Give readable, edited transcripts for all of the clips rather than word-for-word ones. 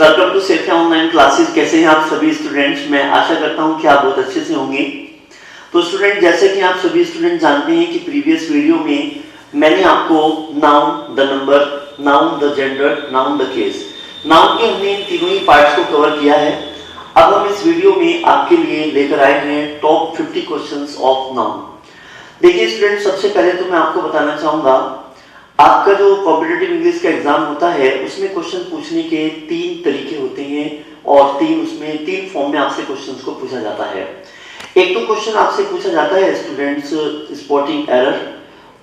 Welcome to safety online classes. कैसे हैं आप सभी स्टूडेंट्स? मैं आशा करता हूं कि आप बहुत अच्छे से होंगे। तो स्टूडेंट, जैसे कि आप सभी स्टूडेंट जानते हैं कि प्रीवियस वीडियो में मैंने आपको noun, the number, noun, the gender, noun, the case, noun के हमने इन तीनों ही पार्ट्स को कवर किया है। अब हम इस वीडियो में आपके लिए लेकर आए हैं टॉप 50 क्वेश्चंस ऑफ नाउन। देखिए स्टूडेंट, सबसे पहले तो मैं आपको बताना चाहूंगा, आपका जो कॉम्पिटिटिव इंग्लिश का एग्जाम होता है उसमें क्वेश्चन पूछने के तीन तरीके होते हैं और तीन फॉर्म में आपसे क्वेश्चंस को पूछा जाता है। एक तो क्वेश्चन आपसे पूछा जाता है स्टूडेंट्स स्पॉटिंग एरर,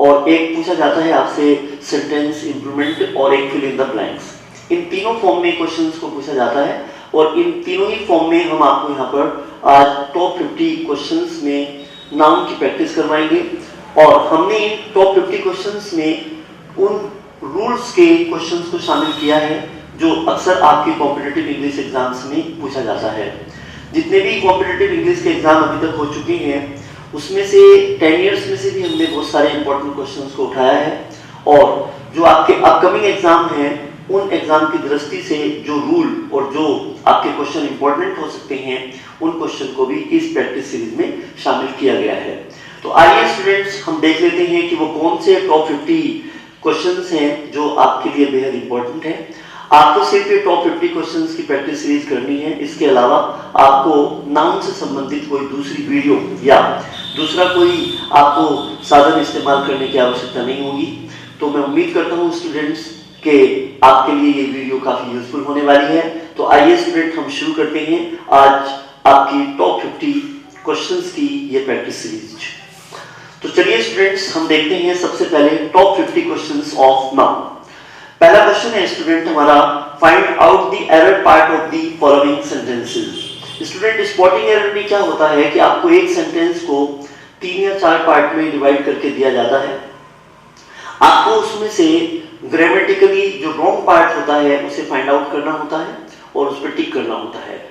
और एक पूछा जाता है आपसे सेंटेंस इंप्रूवमेंट, और एक फिल इन द ब्लैंक्स। इन तीनों फॉर्म में क्वेश्चंस को पूछा जाता है और इन तीनों ही फॉर्म में हम आपको यहाँ पर आज टॉप 50 क्वेश्चंस में नाउन की प्रैक्टिस करवाएंगे। और हमने इन टॉप 50 क्वेश्चंस में उन रूल्स के क्वेश्चंस को शामिल किया है जो अक्सर आपके कॉम्पिटिटिव इंग्लिश एग्जाम्स में पूछा जाता है। जितने भी कॉम्पिटिटिव इंग्लिश के एग्जाम अभी तक हो चुके हैं उसमें से 10 इयर्स में से भी हमने बहुत सारे इंपॉर्टेंट क्वेश्चंस को उठाया है, और जो आपके अपकमिंग एग्जाम हैं उन एग्जाम की दृष्टि से जो रूल और जो आपके क्वेश्चन इंपॉर्टेंट हो सकते हैं उन क्वेश्चन को भी इस प्रैक्टिस सीरीज में शामिल किया गया है। तो आइए स्टूडेंट्स, हम देख लेते हैं कि वो कौन से टॉप 50 क्वेश्चंस हैं जो आपके लिए बेहद इंपॉर्टेंट है। आपको सिर्फ ये टॉप 50 क्वेश्चंस की प्रैक्टिस सीरीज करनी है। इसके अलावा आपको नाउन से संबंधित कोई दूसरी वीडियो या दूसरा कोई आपको साधन इस्तेमाल करने की आवश्यकता नहीं होगी। तो मैं उम्मीद करता हूँ स्टूडेंट्स कि आपके लिए ये वीडियो काफी यूजफुल होने वाली है। तो आइए स्टूडेंट, हम शुरू करते हैं आज आपकी टॉप 50 क्वेश्चंस की ये प्रैक्टिस सीरीज। तो चलिए स्टूडेंट्स, हम देखते हैं सबसे पहले टॉप 50 क्वेश्चंस ऑफ नाउन। पहला क्वेश्चन है स्टूडेंट हमारा, find out the error part of the following sentences. Student, spotting error में क्या होता है कि आपको एक सेंटेंस को 3 या 4 पार्ट में डिवाइड करके दिया जाता है। आपको उसमें से ग्रामेटिकली जो रॉन्ग पार्ट होता है उसे फाइंड आउट करना होता है और उस पर टिक करना होता है।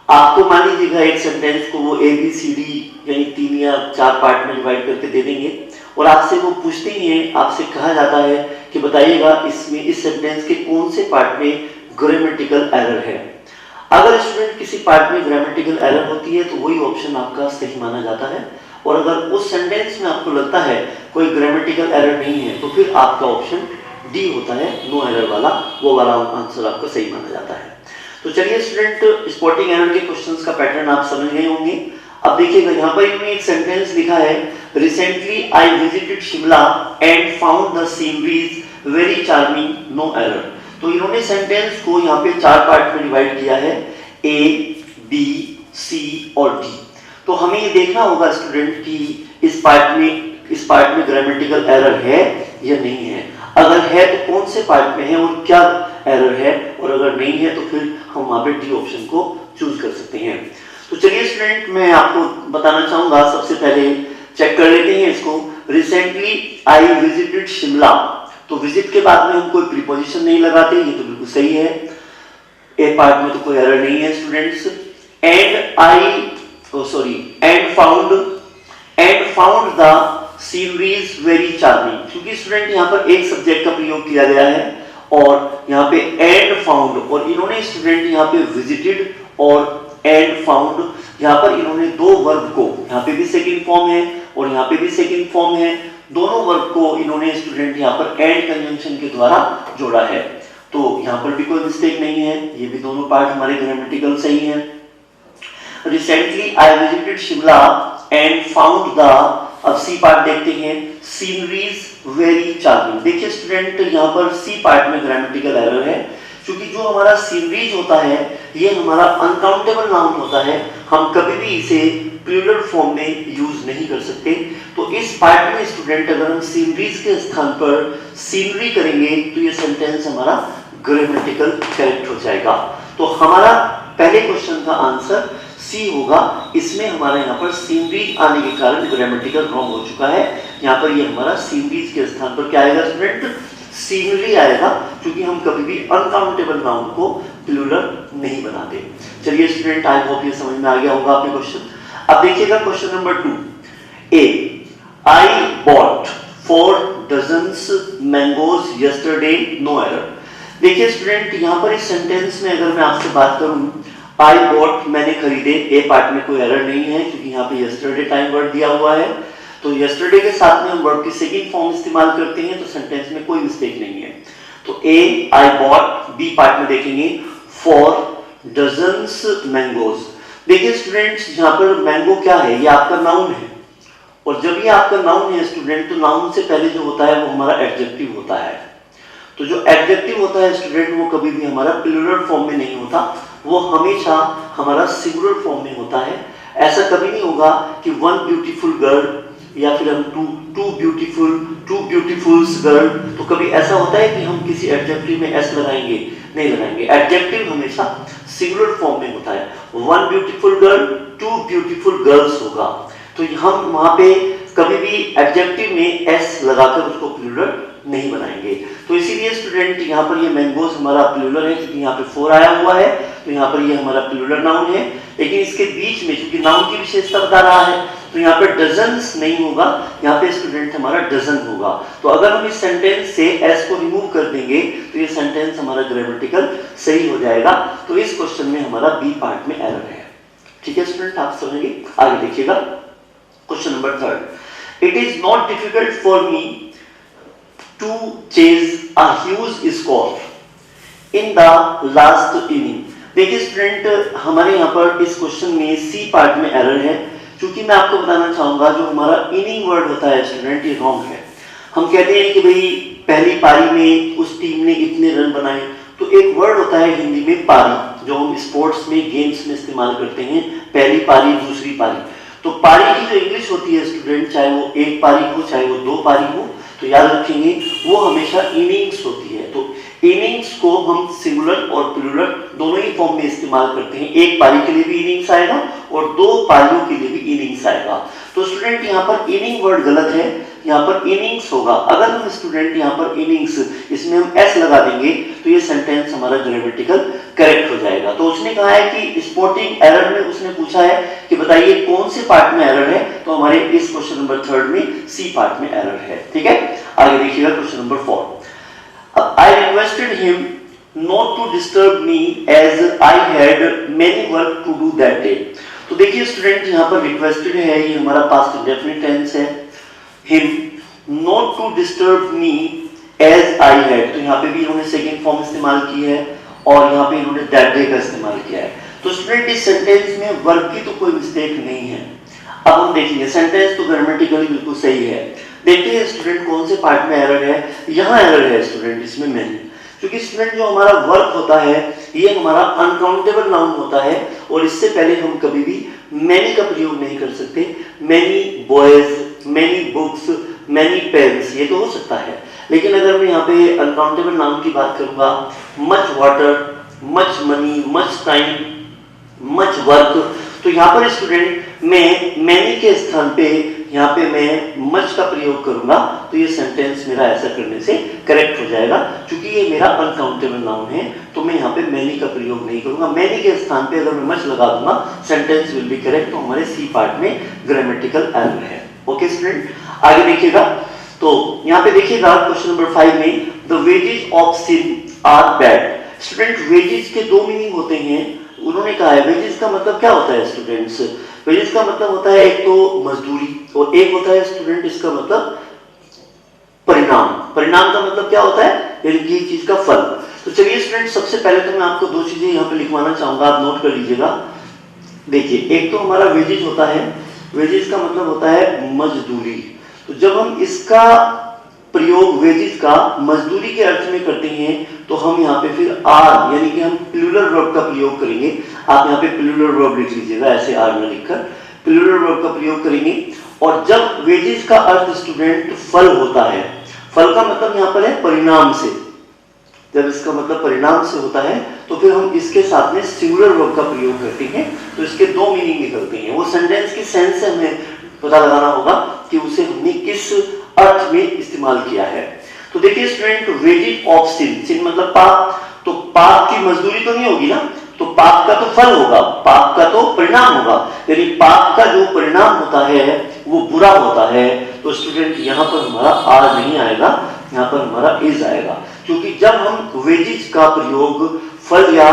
आपको मान लीजिएगा एक सेंटेंस को वो ABCD यानी 3 या 4 पार्ट में डिवाइड करके दे देंगे और आपसे वो पूछते ही हैं, आपसे कहा जाता है कि बताइएगा इसमें इस सेंटेंस के कौन से पार्ट में ग्रामेटिकल एरर है। अगर स्टूडेंट किसी पार्ट में ग्रामेटिकल एरर होती है तो वही ऑप्शन आपका सही माना जाता है, और अगर उस सेंटेंस में आपको लगता है कोई ग्रामेटिकल एरर नहीं है तो फिर आपका ऑप्शन डी होता है, नो एरर वाला, वो वाला आंसर आपका सही माना जाता है। तो चलिए स्टूडेंट, स्पॉटिंग एरर के क्वेश्चंस का पैटर्न आप समझ गए होंगे। अब देखिएगा यहाँ पर इन्होंने एक सेंटेंस लिखा है, recently I visited Shimla and found the sceneries very charming, no error. तो इन्होंने सेंटेंस को यहाँ पे 4 पार्ट में डिवाइड किया है, A, B, C और D। तो हमें ये देखना होगा स्टूडेंट कि इस पार्ट में ग्रामेटिकल एरर है या नहीं है। अगर है तो कौन से पार्ट में है और क्या एरर है, और अगर नहीं है तो फिर हम वहां पे डी ऑप्शन को चूज कर सकते हैं। तो चलिए स्टूडेंट, मैं आपको बताना चाहूंगा, सबसे पहले चेक कर लेते हैं इसको। रिसेंटली आई विजिटेड शिमला, तो विजिट के बाद में हम कोई प्रीपोजिशन नहीं लगाते, ये तो बिल्कुल सही है। ए पार्ट में तो कोई एरर नहीं है students. And found the sceneries very charming, क्योंकि स्टूडेंट यहाँ पर एक सब्जेक्ट का प्रयोग किया गया है और यहाँ पे एंड फाउंड, और इन्होंने स्टूडेंट यहाँ पे विजिटेड और एंड फाउंड, यहाँ पर इन्होंने दो वर्ब को, यहाँ पे भी सेकंड फॉर्म है और यहाँ पे भी सेकंड फॉर्म है, दोनों वर्ब को इन्होंने स्टूडेंट यहाँ पर एंड कंजंक्शन के द्वारा जोड़ा है। तो यहाँ पर भी कोई मिस्टेक नहीं है, ये भी दोनों पार्ट हमारे ग्रामेटिकल सही है। Recently I visited Shimla and found the, अब सी पार्ट देखते हैं, सीनरीज वेरी चार्मिंग। देखिए स्टूडेंट, यहाँ पर सी पार्ट में ग्रामेटिकल एरर है, क्योंकि जो हमारा सीनरीज होता है ये हमारा अनकाउंटेबल नाउन होता है, हम कभी भी इसे प्लूरल फॉर्म में यूज नहीं कर सकते। तो इस पार्ट में स्टूडेंट अगर हम सीनरीज के स्थान पर सीनरी करेंगे तो ये सेंटेंस हमारा ग्रामेटिकल करेक्ट हो जाएगा। तो हमारा पहले क्वेश्चन का आंसर सी होगा। इसमें हमारा यहाँ पर सीनरीज आने के कारण ग्रामेटिकल रॉन्ग हो चुका है। यहाँ पर ये हमारा सीनरीज के स्थान पर क्या आएगा स्टूडेंट? सीनरी आएगा, क्योंकि हम कभी भी अनकाउंटेबल नाउन को प्लूरल नहीं बनाते। चलिए स्टूडेंट, आई होप ये समझ में आ गया होगा आपके क्वेश्चन। अब देखिएगा question number 2, A, I bought 4 dozens mangoes yesterday, no error. देखिए स्टूडेंट, यहाँ पर इस सेंटेंस में अगर मैं आपसे बात करूं, आई बॉट मैंने खरीदे, ए पार्ट में कोई एरर नहीं है क्योंकि यहाँ पे यस्टरडे टाइम वर्ड दिया हुआ है। तो यस्टरडे के साथ में हम वर्ब की सेकंड फॉर्म इस्तेमाल करते हैं, तो सेंटेंस में कोई मिस्टेक नहीं है। तो ए आई बॉट, बी पार्ट में देखेंगे फॉर डजन्स मैंगोज। देखिए स्टूडेंट्स, यहाँ पर मैंगो क्या है, ये आपका नाउन है, और जब ये आपका नाउन है स्टूडेंट, तो नाउन से पहले जो होता है वो हमारा एडजेक्टिव होता है। तो जो एडजेक्टिव होता है स्टूडेंट, वो कभी भी हमारा प्लूरल फॉर्म में नहीं होता, वो हमेशा हमारा सिंगुलर फॉर्म में होता है। ऐसा कभी नहीं होगा कि वन ब्यूटीफुल गर्ल या फिर हम टू ब्यूटीफुल्स गर्ल, तो कभी ऐसा होता है कि हम किसी एडजेक्टिव में एस लगाएंगे, नहीं लगाएंगे। एडजेक्टिव हमेशा सिंगुलर फॉर्म में होता है। One beautiful girl, two beautiful girls होगा, तो हम वहां पे कभी भी एडजेक्टिव में एस लगाकर उसको प्लूरल नहीं बनाएंगे। तो इसीलिए स्टूडेंट यहाँ पर ये मैंगोज हमारा प्लूरल है क्योंकि यहाँ पे फोर आया हुआ है, तो यहाँ पर ये हमारा प्लूरल नाउन है। लेकिन इसके बीच में चूंकि नाउन की विशेषता बता रहा है, तो यहाँ पे डजन्स नहीं होगा, यहाँ पे स्टूडेंट हमारा डजन होगा। तो अगर हम इस सेंटेंस से एस को रिमूव कर देंगे तो ये सेंटेंस हमारा ग्रामेटिकल सही हो जाएगा। तो इस क्वेश्चन में हमारा बी पार्ट में एरर है। ठीक है स्टूडेंट, आप समझेंगे। आगे देखिएगा question number 3। It is not difficult for me to chase a huge score in the last inning। देखिए स्टूडेंट, हमारे यहाँ पर इस क्वेश्चन में सी पार्ट में एरर है, क्योंकि मैं आपको बताना चाहूंगा जो हमारा इनिंग वर्ड होता है स्टूडेंट, ये रॉन्ग है। हम कहते हैं कि भाई पहली पारी में उस टीम ने इतने रन बनाए, तो एक वर्ड होता है हिंदी में पारी, जो हम स्पोर्ट्स में गेम्स में इस्तेमाल करते हैं, पहली पारी दूसरी पारी। तो पारी की जो इंग्लिश होती है स्टूडेंट, चाहे वो एक पारी हो चाहे वो दो पारी हो, तो याद रखेंगे वो हमेशा इनिंग्स होती है। तो इनिंग्स को हम सिंगुलर और प्लूरल दोनों ही फॉर्म में इस्तेमाल करते हैं। एक पारी के लिए भी इनिंग्स आएगा और दो पारियों के लिए भी इनिंग्स आएगा। तो स्टूडेंट यहाँ पर इनिंग वर्ड गलत है, यहाँ पर इनिंग्स होगा। अगर हम स्टूडेंट यहाँ पर इनिंग्स, इसमें हम एस लगा देंगे तो ये सेंटेंस हमारा ग्रामेटिकल करेक्ट हो जाएगा। तो उसने कहा है कि स्पोर्टिंग एरर में उसने पूछा है कि बताइए कौन से पार्ट में एरर है, तो हमारे इस क्वेश्चन नंबर 3 में सी पार्ट में एरर है। ठीक है, आगे देखिएगा question number 4। I requested him not to disturb me as I had many work to do that day। तो देखिए स्टूडेंट, यहाँ पर रिक्वेस्टेड है, ये हमारा पास्ट इंडेफिनिट टेंस है। him not to disturb me as I had, तो यहाँ पे भी इन्होंने सेकेंड फॉर्म इस्तेमाल की है और यहाँ पे इन्होंने that day का इस्तेमाल किया है। तो स्टूडेंट इस सेंटेंस में वर्ब की तो कोई मिस्टेक नहीं है। अब हम देखेंगे सेंटेंस तो ग्रामेटिकली बिल्कुल सही है। देखते हैं स्टूडेंट कौन से पार्ट में एरर है। यहाँ एरर है स्टूडेंट, इसमें मैनी, क्योंकि स्टूडेंट जो हमारा वर्क होता है ये हमारा अनकाउंटेबल नाउन होता है और इससे पहले हम कभी भी मैनी का प्रयोग नहीं कर सकते। Many boys, many books, many pens, ये तो हो सकता है, लेकिन अगर मैं यहाँ पे अनकाउंटेबल नाउन की बात करूंगा, much water, much money, much time, much work, तो यहाँ पर स्टूडेंट मैं मैनी के स्थान पे यहाँ पे मैं मच का प्रयोग करूंगा, तो ये सेंटेंस मेरा ऐसा करने से करेक्ट हो जाएगा। क्योंकि ये मेरा अनकाउंटेबल नाउन है तो मैं यहाँ पे मैनी का प्रयोग नहीं करूंगा। मैनी के स्थान पे अगर मैं मच लगा दूंगा, सेंटेंस विल बी करेक्ट। तो हमारे सी पार्ट में ग्रामेटिकल एरर है। ओके स्टूडेंट, आगे देखिएगा। तो यहाँ पे देखिएगा क्वेश्चन नंबर 5 में, the wages of sin are bad. Student wages के दो मीनिंग होते हैं। उन्होंने कहा है वेजेस का मतलब क्या होता है स्टूडेंट्स, वेजेस का मतलब होता है एक तो मजदूरी और एक होता है स्टूडेंट इसका मतलब परिणाम। परिणाम का मतलब क्या होता है, यानी कि चीज का फल। तो चलिए स्टूडेंट, सबसे पहले तो मैं आपको दो चीजें यहाँ पे लिखवाना चाहूंगा, आप नोट कर लीजिएगा। देखिए, एक तो हमारा वेजेस होता है, वेजेस का मतलब होता है मजदूरी। तो जब हम इसका प्रयोग वेजेस का मजदूरी के अर्थ में करते हैं तो हम यहाँ पे फिर आर यानी कि हम प्लूरल वर्ब का प्रयोग करेंगे। आप यहाँ पे प्लूरल वर्ब लिख लीजिएगा, ऐसे आर में लिखकर प्लूरल वर्ब का प्रयोग करेंगे। और जब वेजेस का अर्थ स्टूडेंट फल होता है, फल का मतलब यहाँ पर है परिणाम से, जब इसका मतलब परिणाम से होता है तो फिर हम इसके साथ में सिंगुलर वर्ब का प्रयोग करते हैं। तो इसके दो मीनिंग निकलते हैं। वो सेंटेंस की सेंस से हमें पता लगाना होगा कि उसे हमने किस अर्थ में इस्तेमाल किया है। तो देखिए स्टूडेंट, वेजेस ऑफ सिन, सिन मतलब पाप, तो पाप की मजदूरी तो नहीं होगी ना, तो पाप का तो फल होगा, पाप का तो परिणाम होगा, यानी पाप का जो परिणाम होता है वो बुरा होता है। तो स्टूडेंट यहाँ पर हमारा आर नहीं आएगा, यहाँ पर हमारा इज आएगा, क्योंकि जब हम वेजेस का प्रयोग फल या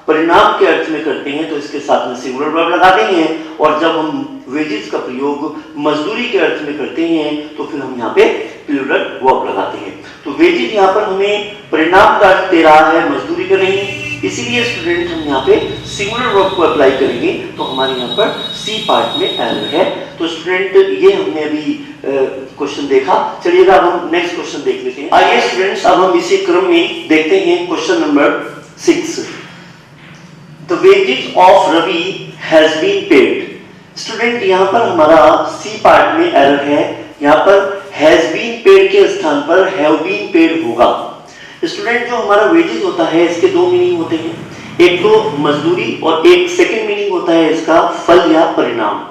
परिणाम के अर्थ में करते हैं तो इसके साथ में सिंगुलर वर्ब लगाते हैं, और जब हम वेजेस का प्रयोग मजदूरी के अर्थ में करते हैं तो फिर हम यहाँ पे प्लूरल वर्ब लगाते हैं। तो वेजेस यहाँ पर हमें परिणाम का अर्थ दे रहा है, मजदूरी का नहीं, इसीलिए स्टूडेंट हम यहाँ पे सिंगुलर वर्ब को अप्लाई करेंगे तो हमारे यहाँ पर सी पार्ट में एरर है। तो स्टूडेंट ये हमने अभी क्वेश्चन देखा, चलिएगा अब हम नेक्स्ट क्वेश्चन देख लेते हैं। आइए स्टूडेंट्स अब हम इसी क्रम में देखते हैं question number 6। The wages of Ravi has been paid। Student यहाँ पर हमारा सी पार्ट में एरर है, यहाँ पर has been paid के स्थान पर have been paid होगा। स्टूडेंट जो हमारा वेजेस होता है इसके दो मीनिंग होते हैं, एक तो मजदूरी और एक सेकंड मीनिंग होता है इसका फल या परिणाम।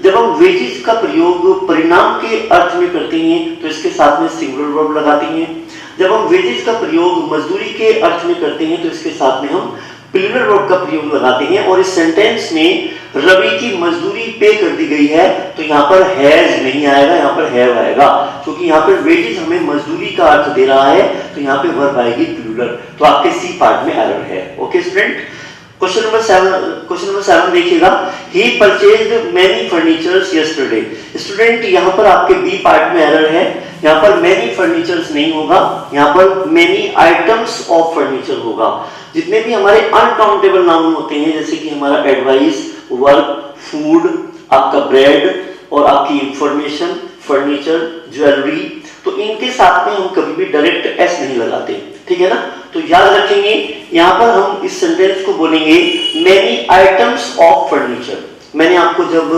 जब हम वेजेस का प्रयोग परिणाम के अर्थ में करते हैं तो इसके साथ में सिंगुलर वर्ब लगाते हैं, जब हम वेजेस का प्रयोग मजदूरी के अर्थ में करते हैं तो इसके साथ में हम प्लूरल वर्ब का प्रयोग लगाते हैं। और इस सेंटेंस में रवि की मजदूरी पे कर दी गई है तो यहाँ पर हैज नहीं आएगा, यहाँ पर हैव आएगा, क्योंकि यहाँ पर वेजेस हमें मजदूरी का अर्थ दे रहा है तो यहाँ पे वर्ब आएगी प्लूरल। तो आपके सी पार्ट में एरर है। ओके स्टूडेंट, क्वेश्चन नंबर 7 देखिएगा। He purchased many furnitures yesterday. Student यहाँ पर आपके बी पार्ट में एरर है, यहाँ पर मैनी फर्नीचर्स नहीं होगा, यहाँ पर मैनी आइटम्स ऑफ फर्नीचर होगा। जितने भी हमारे अनकाउंटेबल नाउन होते हैं जैसे कि हमारा एडवाइस, वर्क, फूड, आपका ब्रेड और आपकी इंफॉर्मेशन, फर्नीचर, ज्वेलरी, तो इनके साथ में हम कभी भी डायरेक्ट एस नहीं लगाते, ठीक है ना। तो याद रखेंगे यहाँ पर हम इस सेंटेंस को बोलेंगे मेनी आइटम्स ऑफ फर्नीचर। मैंने आपको जब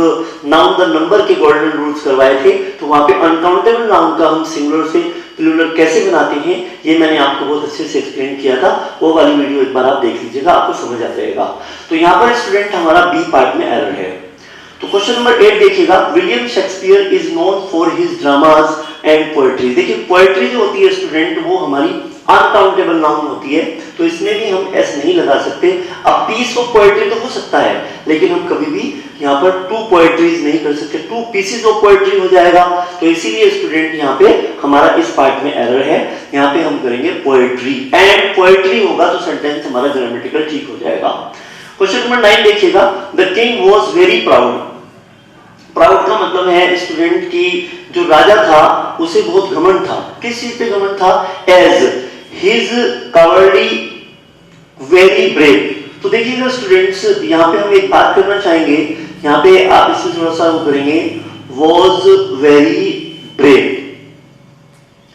नाउन द नंबर के गोल्डन रूल्स करवाए थे तो वहां पे अनकाउंटेबल नाउन का हम सिंगुलर से प्लूरल कैसे बनाते हैं ये मैंने आपको बहुत अच्छे से एक्सप्लेन किया था, वो वाली वीडियो एक बार आप देख लीजिएगा, आपको समझ आ जाएगा। तो यहाँ पर स्टूडेंट हमारा बी पार्ट में एरर है। तो क्वेश्चन नंबर 8 देखिएगा। William Shakespeare is known for his dramas and poetry. देखिए पोएट्री जो होती है स्टूडेंट वो हमारी अनकाउंटेबल नाउन होती है, तो इसमें भी हम एस नहीं लगा सकते। अब पीस ऑफ पोएट्री तो हो सकता है लेकिन हम कभी भी यहाँ पर टू पोएट्रीज नहीं कर सकते, टू पीसेस ऑफ पोएट्री हो जाएगा। तो इसीलिए स्टूडेंट यहाँ पे हमारा इस पार्ट में एरर है, यहाँ पे हम करेंगे पोएट्री, एंड पोएट्री होगा तो सेंटेंस हमारा ग्रामेटिकल ठीक हो जाएगा। क्वेश्चन नंबर 9 देखिएगा। The king was very proud. Proud का मतलब है स्टूडेंट की जो राजा था उसे बहुत घमंड था। किस चीज पे घमंड था? As his cavalry very brave. तो देखिएगा स्टूडेंट्स यहाँ पे हम एक बात करना चाहेंगे, यहाँ पे आप इसे थोड़ा सा वो करेंगे, was very brave,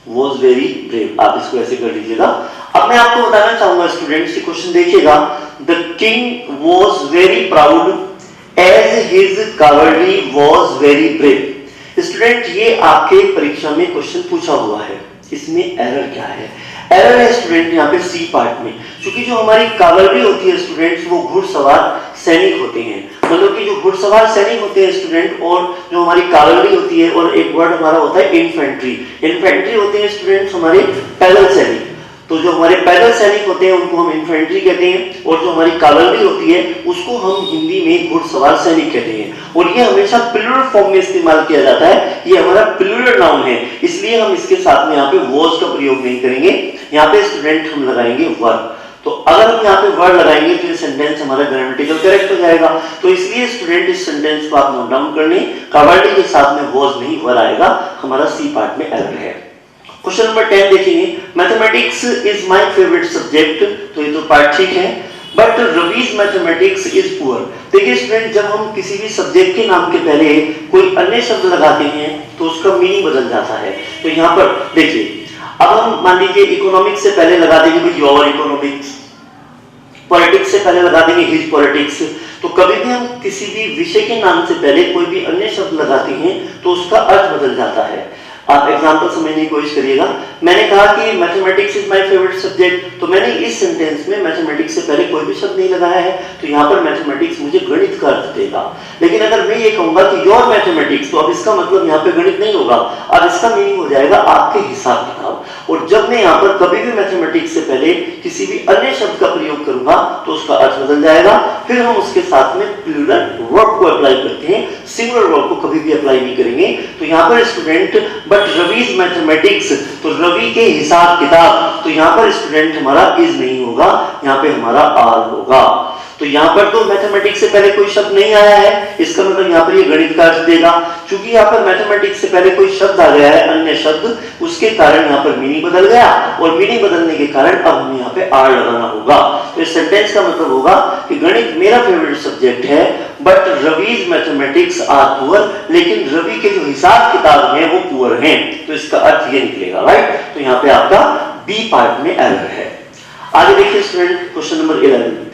was very brave, आप इसको ऐसे कर लीजिएगा। अब मैं आपको बताना चाहूंगा स्टूडेंट्स, क्वेश्चन देखिएगा। The king was very proud as his cavalry was very brave. Student ये आपके परीक्षा में क्वेश्चन पूछा हुआ है, इसमें एरर क्या है? एरर है स्टूडेंट यहाँ पे सी पार्ट में, क्योंकि जो हमारी कावलरी होती है स्टूडेंट्स वो घुड़सवार सैनिक होते हैं, मतलब कि जो घुड़सवार सैनिक होते हैं स्टूडेंट और जो हमारी कावलरी होती है, और एक वर्ड हमारा होता है इन्फेंट्री। इन्फेंट्री होते हैं स्टूडेंट्स हमारे पैदल सैनिक, तो जो हमारे पैदल सैनिक होते हैं उनको हम इन्फेंट्री कहते हैं, और जो हमारी कावलरी होती है उसको हम हिंदी में घुड़सवार सैनिक कहते हैं। और ये हमेशा प्लूरल फॉर्म में इस्तेमाल किया जाता है, ये हमारा प्लूरल नाउन है, इसलिए हम इसके साथ में यहाँ पे वॉज का प्रयोग नहीं करेंगे, यहाँ पे स्टूडेंट हम लगाएंगे वर्ब। तो अगर हम यहाँ पे वर्ड लगाएंगे तो ये सेंटेंस हमारा ग्रामेटिकल करेक्ट हो जाएगा। तो इसलिए स्टूडेंट इस सेंटेंस को आप नोट डाउन कर लें, कावलरी के साथ में वॉज नहीं वर्ड आएगा, हमारा सी पार्ट में एरर है। क्वेश्चन नंबर 10 देखेंगे। Mathematics is my favourite subject, तो ये तो पार्ट ठीक है, but Ravi's mathematics is poor. देखिए स्टूडेंट जब हम किसी भी सब्जेक्ट के नाम के पहले कोई अन्य शब्द लगाते हैं तो उसका मीनिंग बदल जाता है। तो यहाँ पर देखिए, अब हम मान लीजिए इकोनॉमिक्स से पहले लगा देंगे भाई योर इकोनॉमिक्स, पॉलिटिक्स से पहले लगा देंगे हिज पॉलिटिक्स। तो कभी भी हम किसी भी विषय के नाम से पहले कोई भी अन्य शब्द लगाते हैं तो उसका अर्थ बदल जाता है। आप एग्जांपल समझने की कोशिश करिएगा। मैंने कहा कि mathematics is my favourite subject, तो मैंने इस सेंटेंस में मैथमेटिक्स से पहले कोई भी शब्द नहीं लगाया है, तो यहाँ पर मैथमेटिक्स मुझे गणित का अर्थ देगा। लेकिन अगर मैं ये कहूंगा कि योर मैथमेटिक्स, तो अब इसका मतलब यहाँ पे गणित नहीं होगा, अब इसका मीनिंग हो जाएगा आपके हिसाब किताब। और जब मैं यहाँ पर कभी भी मैथमेटिक्स से पहले किसी भी अन्य शब्द का प्रयोग करूंगा तो उसका अर्थ बदल जाएगा। फिर हम उसके साथ में प्लूरल वर्ब को अप्लाई करते हैं, सिंगुलर वर्ब को कभी भी अप्लाई नहीं करेंगे। तो यहाँ पर स्टूडेंट बट रवीज मैथमेटिक्स, तो रवि के हिसाब किताब, तो यहाँ पर स्टूडेंट हमारा इज नहीं होगा, यहाँ पे हमारा आर होगा। तो यहाँ पर तो मैथमेटिक्स से पहले कोई शब्द नहीं आया है, इसका मतलब यहाँ पर ये गणित का अर्थ देगा। क्योंकि यहाँ पर मैथमेटिक्स से पहले कोई शब्द आ गया है, अन्य शब्द, उसके कारण यहाँ पर मीनिंग बदल गया और मीनिंग बदलने के कारण अब हमें यहाँ पे आर लगाना होगा। तो इस सेंटेंस का मतलब होगा कि गणित मेरा फेवरेट सब्जेक्ट है but Ravi's mathematics are poor, लेकिन रवि के जो हिसाब किताब हैं वो पुअर हैं। तो इसका अर्थ ये निकलेगा, राइट। तो यहाँ पे आपका बी पार्ट में एरर है। आगे देखिए student, question number 11,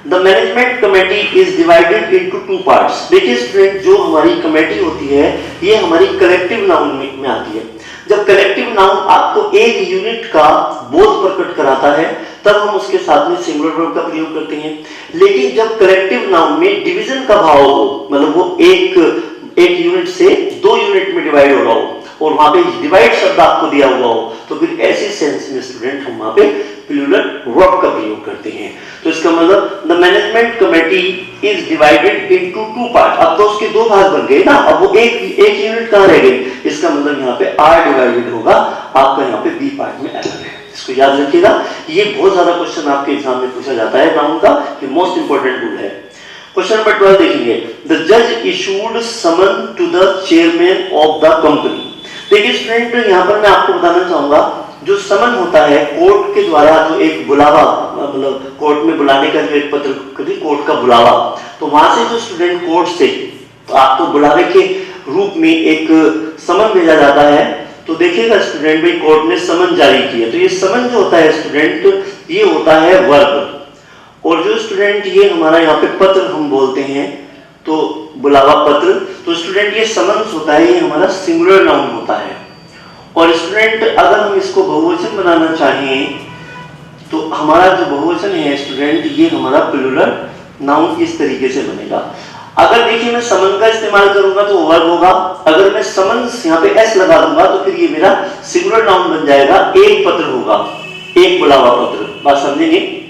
The management committee is divided into two parts। देखिए स्टूडेंट, जो हमारी कमेटी होती है ये हमारी कलेक्टिव नाउन में आती है। जब कलेक्टिव नाउन आपको एक यूनिट का बोध प्रकट कराता है तब हम उसके साथ में सिंगुलर वर्ब का प्रयोग करते हैं। लेकिन जब कलेक्टिव नाउन में डिवीजन का भाव हो, मतलब वो एक यूनिट से 2 यूनिट में डिवाइड हो रहा हो और वहां पे डिवाइड शब्द आपको दिया हुआ हो, तो फिर ऐसे सेंस में स्टूडेंट हम वहां पे प्लूरल वर्ब का प्रयोग करते हैं। तो इसका मतलब the management committee is divided into 2 part. अब तो उसके 2 भाग बन गए ना, अब वो एक यूनिट कहां रह गई, इसका मतलब यहाँ पे आर डिवाइडेड होगा, आपका यहाँ पे बी पार्ट में एरर है। इसको याद रखिएगा, ये बहुत ज्यादा क्वेश्चन आपके एग्जाम में पूछा जाता है नाउन का, ये मोस्ट इंपोर्टेंट रूल है। क्वेश्चन नंबर 12 देखेंगे, द जज issued summon to the chairman of the company. देखिए स्टूडेंट, यहाँ पर मैं आपको बताना चाहूंगा, जो समन होता है कोर्ट के द्वारा, जो एक बुलावा, मतलब कोर्ट में बुलाने का जो एक पत्र, कोर्ट का बुलावा, तो वहां से जो स्टूडेंट कोर्ट से तो आपको बुलावे के रूप में एक समन भेजा जाता है। तो देखिएगा स्टूडेंट, भाई कोर्ट ने समन जारी किया, तो ये समन जो होता है स्टूडेंट, ये होता है वर्ब। और जो स्टूडेंट ये हमारा यहाँ पे पत्र हम बोलते हैं, तो बुलावा पत्र, तो स्टूडेंट ये समन्स होता है, ये हमारा सिंगुलर नाउन होता है। और स्टूडेंट अगर हम इसको बहुवचन बनाना चाहें तो हमारा जो बहुवचन है स्टूडेंट, ये हमारा प्लूरल नाउन इस तरीके से बनेगा। अगर देखिए मैं समन का इस्तेमाल करूंगा तो वर्ब होगा, अगर मैं समन्स यहाँ पे एस लगा दूंगा तो फिर ये मेरा सिंगुलर नाउन बन जाएगा, एक पत्र होगा, एक बुलावा पत्र। बात समझेंगे?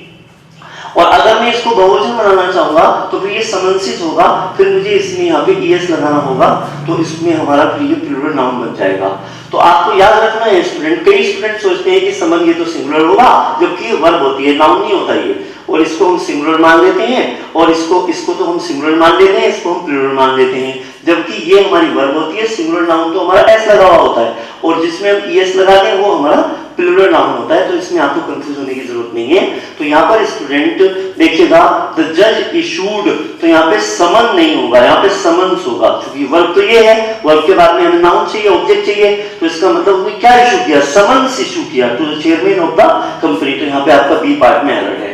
और अगर मैं इसको बहुवचन बनाना चाहूंगा तो फिर ये समन्सिस होगा, फिर मुझे इसमें यहाँ पे ईएस लगाना होगा, तो इसमें हमारा फिर ये प्लूरल नाउन बन जाएगा। तो आपको याद रखना है स्टूडेंट, कई स्टूडेंट सोचते हैं कि समन ये तो सिंगुलर होगा, जबकि ये वर्ब होती है, नाउन नहीं होता ये, और इसको हम सिंगुलर मान लेते हैं, और इसको तो हम सिंगुलर मान लेते हैं, इसको हम प्लूरल मान लेते हैं, जबकि ये हमारी वर्ब होती है। सिंगुलर नाउन तो हमारा एस लगा हुआ होता है, और जिसमें हम ईएस लगाते हैं वो हमारा प्लूरल नाउन होता है। तो इसमें आपको कंफ्यूज होने की जरूरत नहीं है। तो यहाँ पर स्टूडेंट देखिएगा, द जज इशूड, तो यहाँ पे समन नहीं होगा, यहाँ पे समन्स होगा, क्योंकि वर्ब तो ये है, वर्ब के बाद में हमें नाउन चाहिए, ऑब्जेक्ट चाहिए, तो इसका मतलब हमने क्या इशू किया, समन्स इशू किया to the chairman of the company. तो यहाँ पे आपका बी पार्ट में एरर है,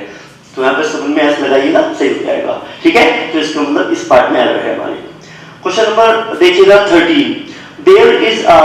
तो यहाँ पे समन में एस लगाइएगा, सही हो जाएगा, ठीक है। तो इसका मतलब इस पार्ट में एरर है हमारे। क्वेश्चन नंबर देखिएगा 13, there is a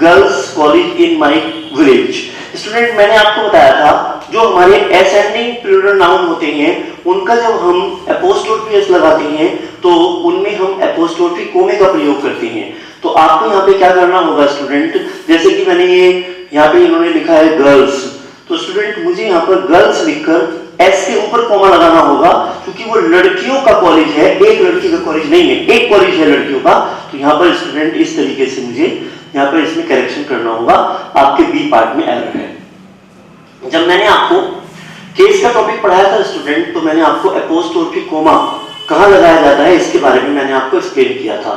girls college in my village. Student मैंने आपको बताया था, जो हमारे असेंडिंग प्लूरल नाउन होते हैं उनका जब हम एपोस्ट्रोफी एस लगाते हैं तो उनमें हम एपोस्ट्रोफी कोमे का प्रयोग करते हैं। तो आपको यहाँ पे क्या करना होगा स्टूडेंट, जैसे कि मैंने ये यहाँ पे इन्होंने लिखा है गर्ल्स, तो स्टूडेंट मुझे यहाँ पर गर्ल्स लिखकर एस के ऊपर कोमा लगाना होगा, क्योंकि वो लड़कियों का कॉलेज है, एक लड़की का कॉलेज नहीं है, एक कॉलेज है लड़कियों का। तो यहाँ पर स्टूडेंट इस तरीके से मुझे यहाँ पर इसमें करेक्शन करना होगा, आपके बी पार्ट में एरर है। जब मैंने आपको केस का टॉपिक पढ़ाया था स्टूडेंट, तो मैंने आपको एपोस्ट्रोफी कोमा कहाँ लगाया जाता है इसके बारे में मैंने आपको एक्सप्लेन किया था।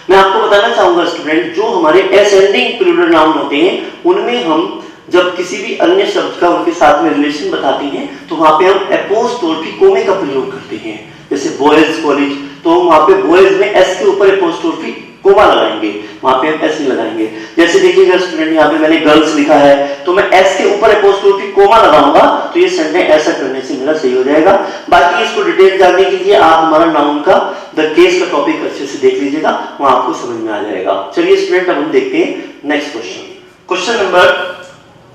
मैं आपको बताना चाहूंगा स्टूडेंट, जो हमारे असेंडिंग प्लूरल नाउन होते हैं उनमें हम जब किसी भी अन्य शब्द का उनके साथ में रिलेशन बताते हैं तो वहां पे हम एपोस्ट्रोफी कोमे का प्रयोग करते हैं। जैसे बॉयज कॉलेज, तो वहां पे बॉयज में एस के ऊपर एपोस्ट्रोफी कोमा लगाएंगे, वहां पे हम एस नहीं लगाएंगे। जैसे देखिएगा स्टूडेंट, यहाँ पे मैंने गर्ल्स लिखा है तो मैं एस के ऊपर एपोस्ट्रोफी कोमा लगाऊंगा, तो ये सेंटेंस ऐसा करने से मेरा सही हो जाएगा। बाकी इसको डिटेल जानने के लिए आप हमारा नाउन का द केस का टॉपिक अच्छे से देख लीजिएगा, वहां आपको समझ में आ जाएगा। चलिए स्टूडेंट, अब हम देखते हैं नेक्स्ट क्वेश्चन, क्वेश्चन नंबर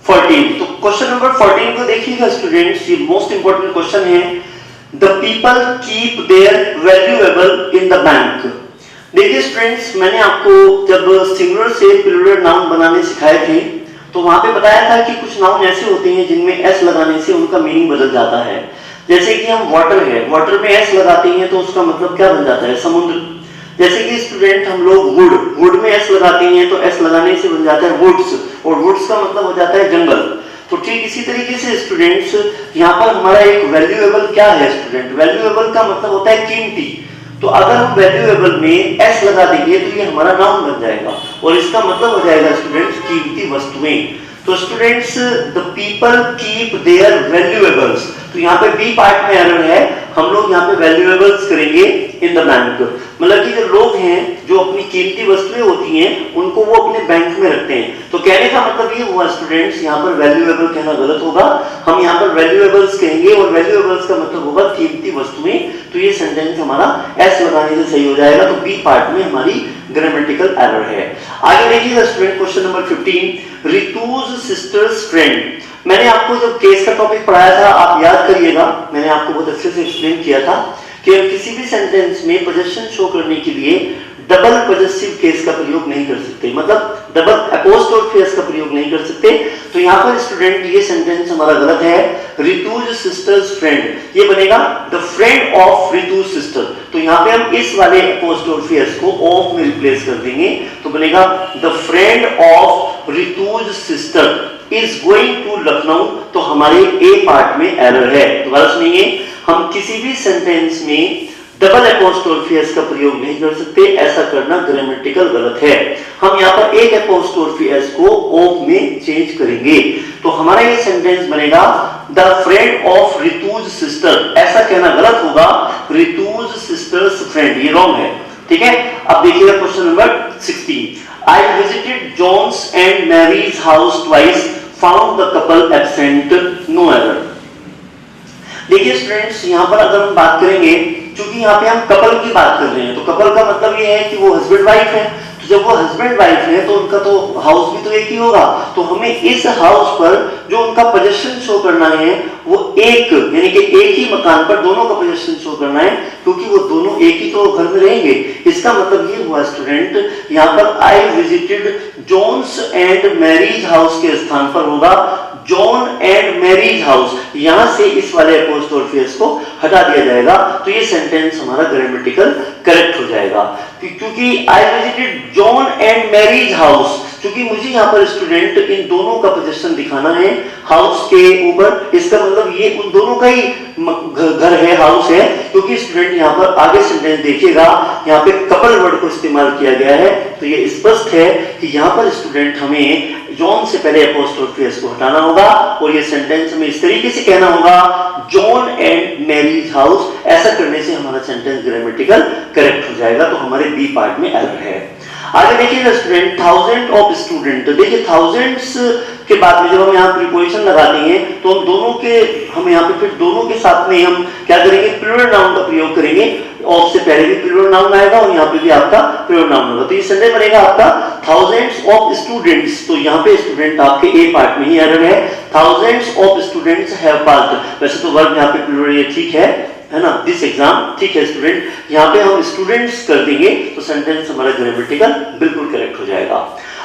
14। तो क्वेश्चन नंबर 14 को देखिएगा स्टूडेंट्स, ये मोस्ट इंपोर्टेंट क्वेश्चन है। The people keep their valuable in the bank. देखिए स्टूडेंट्स, मैंने आपको जब सिंगुलर से प्लूरल नाउन बनाने सिखाए थे तो वहां पे बताया था कि कुछ नाउन ऐसे होते हैं जिनमें एस लगाने से उनका मीनिंग बदल जाता है। जैसे कि हम वाटर है, वाटर में एस लगाते हैं तो उसका मतलब क्या बन जाता है, समुद्र। जैसे कि स्टूडेंट हम लोग वुड, वुड में एस लगाते हैं तो एस लगाने से बन जाता है वुड्स, और वुड्स का मतलब हो जाता है जंगल। तो ठीक इसी तरीके से स्टूडेंट्स यहाँ पर हमारा एक वैल्यूएबल क्या है स्टूडेंट, वैल्यूएबल का मतलब होता है कीमती। तो अगर हम वैल्यूएबल में एस लगा देंगे तो ये हमारा नाउन बन जाएगा और इसका मतलब हो जाएगा स्टूडेंट्स कीमती वस्तुएं। तो students the people keep their valuables, तो यहाँ पे बी पार्ट में एरर है, हम लोग यहाँ पे वैल्यूएबल्स करेंगे इन द बैंक। मतलब कि जो लोग हैं जो अपनी कीमती वस्तुएं होती हैं उनको वो अपने बैंक में रखते हैं। तो कहने का मतलब ये हुआ स्टूडेंट्स यहाँ पर वैल्यूएबल कहना गलत होगा, हम यहाँ पर वैल्यूएबल्स कहेंगे और वैल्यूएबल्स का मतलब होगा कीमती वस्तुएं। तो ये सेंटेंस हमारा एस लगाने से सही हो जाएगा, तो बी पार्ट में हमारी ग्रामेटिकल एरर है। आगे देखिएगा student question number 15, Ritu's sisters friend. मैंने आपको जब केस का टॉपिक पढ़ाया था आप याद करिएगा, मैंने आपको बहुत अच्छे से एक्सप्लेन किया था कि किसी भी सेंटेंस में पोजेशन शो करने के लिए डबल पॉजेसिव केस का प्रयोग नहीं कर सकते, मतलब डबल अपोस्ट्रोफी केस का प्रयोग नहीं कर सकते। तो यहाँ पर स्टूडेंट ये सेंटेंस हमारा गलत है, रितुज सिस्टर्स फ्रेंड, ये बनेगा the friend of Ritu's sister. तो यहाँ पे हम इस वाले अपोस्ट्रोफी एस को ऑफ में रिप्लेस कर देंगे, तो बनेगा the friend of Ritu's sister is going to Lucknow. तो हमारे ए पार्ट में एरर है, तो गलत नहीं है, हम किसी भी सेंटेंस में डबल अपोस्ट्रोफी एस का प्रयोग नहीं कर सकते, ऐसा करना ग्रामेटिकल गलत है। हम यहाँ पर एक अपोस्ट्रोफी एस को ऑफ में चेंज करेंगे, तो हमारा ये सेंटेंस बनेगा the friend of Ritu's sister, ऐसा कहना गलत होगा, रितुज सिस्टर्स फ्रेंड, ये रॉन्ग है। ठीक है, अब देखिएगा question number 16, I visited John's and Mary's house twice, found the couple absent, no error। देखिए स्टूडेंट्स यहाँ पर अगर हम बात करेंगे, क्योंकि यहाँ पे हम कपल की बात कर रहे हैं, तो कपल का मतलब ये है कि वो हस्बैंड वाइफ है, तो जब वो हस्बैंड वाइफ है तो उनका तो हाउस भी तो एक ही होगा, तो हमें इस हाउस पर जो उनका पोजीशन शो करना है वो एक, यानी कि एक ही मकान पर दोनों का पोजीशन शो करना है, क्योंकि वो दोनों एक ही तो घर में रहेंगे। इसका मतलब ये हुआ स्टूडेंट यहाँ पर I visited John's and Mary's house के स्थान पर होगा जॉन एंड मैरीज हाउस, यहां से इस वाले अपोस्ट्रोफी एस को हटा दिया जाएगा, तो ये सेंटेंस हमारा ग्रामेटिकल करेक्ट हो जाएगा। क्योंकि I visited John and Mary's house, क्योंकि मुझे यहाँ पर स्टूडेंट इन दोनों का पोजीशन दिखाना है हाउस के ऊपर, इसका मतलब ये उन दोनों का ही घर है, हाउस है, क्योंकि स्टूडेंट यहाँ पर आगे सेंटेंस देखिएगा यहाँ पे कपल वर्ड को इस्तेमाल किया गया है, तो ये स्पष्ट है कि यहाँ पर स्टूडेंट हमें जॉन से पहले अपोस्ट्रोफी एस को हटाना होगा और ये सेंटेंस में इस तरीके से कहना होगा जॉन एंड मैरीज हाउस, ऐसा करने से हमारा सेंटेंस ग्रामेटिकल करेक्ट हो जाएगा, तो हमारे बी पार्ट में एरर है। आगे देखिए स्टूडेंट थाउजेंड ऑफ स्टूडेंट, देखिए थाउजेंड्स के बाद में जब हम यहाँ प्रीपोजिशन लगाते हैं तो हम दोनों के, हम यहाँ पे फिर दोनों के साथ में हम क्या करेंगे, प्लूरल नाउन का प्रयोग करेंगे, ऑफ से पहले भी प्लूरल नाउन आएगा और यहाँ पे भी आपका प्लूरल नाउन होगा, तो ये सेंटेंस बनेगा आपका थाउजेंड्स ऑफ स्टूडेंट्स। तो यहाँ पे स्टूडेंट आपके ए पार्ट में ही एरर है, thousands of students have passed, वैसे तो वर्ब यहाँ पे प्लूरल ये ठीक है ना, दिस एग्जाम ठीक है स्टूडेंट, यहाँ पे हम स्टूडेंट्स कर देंगे तो सेंटेंस हमारा ग्रामेटिकल बिल्कुल करेक्ट हो जाएगा।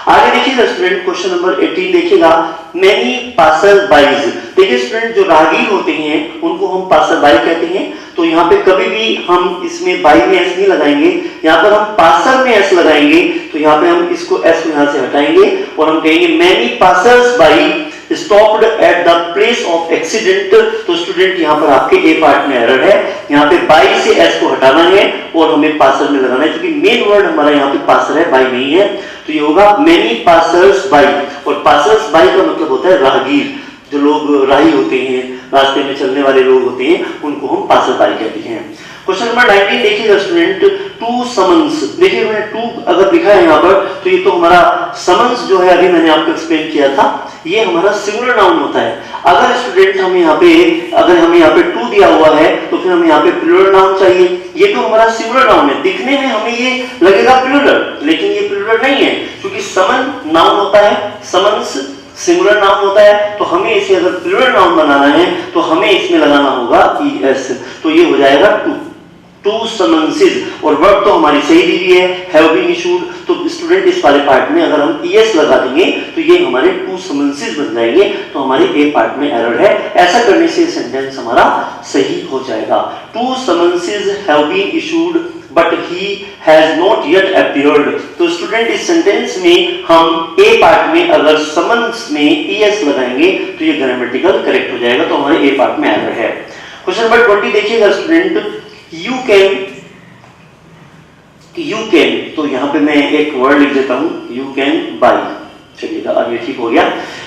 आगे देखिएगा स्टूडेंट क्वेश्चन नंबर 18 देखिएगा, मेनी पासर बाइज। देखिए स्टूडेंट जो राहगीर होते हैं उनको हम पासर बाई कहते हैं, तो यहाँ पे कभी भी हम इसमें बाई में एस नहीं लगाएंगे, यहाँ पर हम पासर में एस लगाएंगे, तो यहाँ पे हम इसको एस को यहाँ से हटाएंगे और हम कहेंगे many passers by stopped at the place of accident. तो स्टूडेंट यहाँ पर आपके ए पार्ट में एरर है, यहाँ पे बाई से एस को हटाना है और हमें पासर में लगाना है, क्योंकि मेन वर्ड हमारा यहाँ पे पासर है, बाई नहीं है, तो ये होगा मेनी पासर्स बाई, और पासर्स बाई का मतलब होता है राहगीर, जो लोग राही होते हैं, रास्ते में चलने वाले लोग होते हैं, उनको हम पासर बाई कहते हैं। क्वेश्चन नंबर 19 देखिएगा स्टूडेंट, टू समन्स। देखिए मैंने टू अगर लिखा है यहाँ पर तो ये तो हमारा समन्स जो है अभी मैंने आपको एक्सप्लेन किया था, ये हमारा सिंगुलर नाउन होता है। अगर स्टूडेंट हमें यहाँ पे, अगर हमें यहाँ पे टू दिया हुआ है तो फिर हमें यहाँ पे प्लूरल नाउन चाहिए, ये तो हमारा सिंगुलर नाउन है, दिखने में हमें ये लगेगा प्लूरल, लेकिन ये प्लूरल नहीं है, क्योंकि समन नाउन होता है, समन्स सिंगुलर नाउन होता है, तो हमें इसे अगर प्लूरल नाउन बनाना है तो हमें इसमें लगाना होगा ES, तो ये हो जाएगा टू। टू समन्सेस, और वर्ब तो हमारी सही दी हुई है, हैव बीन इशूड। तो स्टूडेंट इस वाले पार्ट में अगर हम ईएस लगा देंगे तो ये हमारे टू समन्सेस बन जाएंगे, तो हमारे ए पार्ट में एरर है। ऐसा करने से सेंटेंस हमारा सही हो जाएगा। Two summonses have been issued but he has not yet appeared. तो स्टूडेंट इस सेंटेंस में हम ए पार्ट में अगर समन्स में ईएस लगाएंगे तो ये ग्रामेटिकल करेक्ट हो जाएगा, तो हमारे ए पार्ट में एरर है। क्वेश्चन नंबर 20 देखिएगा स्टूडेंट, यू कैन, तो यहां पे मैं एक वर्ड लिख देता हूं, यू कैन बाई। चलिएगा अब ये ठीक हो गया।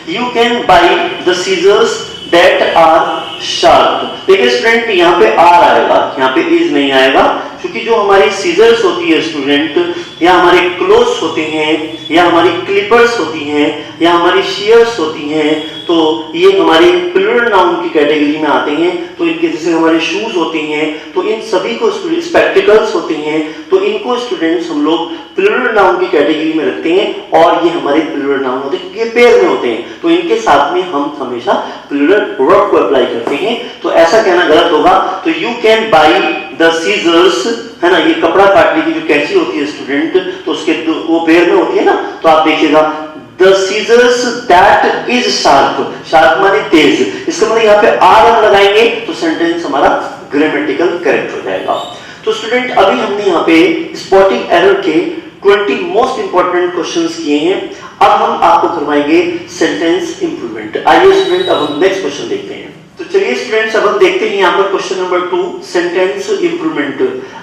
You can buy the scissors that are sharp. देखिए स्टूडेंट यहां पे आर आएगा, यहां पे इज नहीं आएगा, क्योंकि जो हमारी सीजर्स होती है स्टूडेंट, या हमारे क्लोज होते हैं, या हमारी क्लिपर्स होती हैं, या हमारी शेयर्स होती हैं, तो ये हमारे प्लूरल नाउन की कैटेगरी में आते हैं। तो इनके जैसे हमारे शूज होते हैं, तो इन सभी को स्पेक्टिकल्स होते हैं, तो इनको स्टूडेंट्स हम लोग प्लूरल नाउन की कैटेगरी में रखते हैं, और ये हमारे प्लूरल नाउन होते हैं, ये पेयर में होते हैं, तो इनके साथ में हम हमेशा प्लूरल वर्ब को अप्लाई करते हैं। तो ऐसा कहना गलत होगा। तो you can buy the scissors, है ना, ये कपड़ा काटने की जो कैंची होती है स्टूडेंट, तो उसके वो पेयर में होती है ना, तो आप देखिएगा The scissors that is sharp, sharp माने तेज, इसका मतलब यहाँ पे आर हम लगाएंगे तो सेंटेंस हमारा ग्रामेटिकल करेक्ट हो जाएगा। तो स्टूडेंट अभी हमने यहाँ पे स्पॉटिंग एरर के 20 मोस्ट इंपॉर्टेंट क्वेश्चंस किए हैं। अब हम आपको करवाएंगे सेंटेंस इंप्रूवमेंट। आइए स्टूडेंट अब हम नेक्स्ट क्वेश्चन देखते हैं। तो चलिए स्टूडेंट्स अब हम देखते हैं यहाँ पर क्वेश्चन नंबर 2, सेंटेंस इंप्रूवमेंट।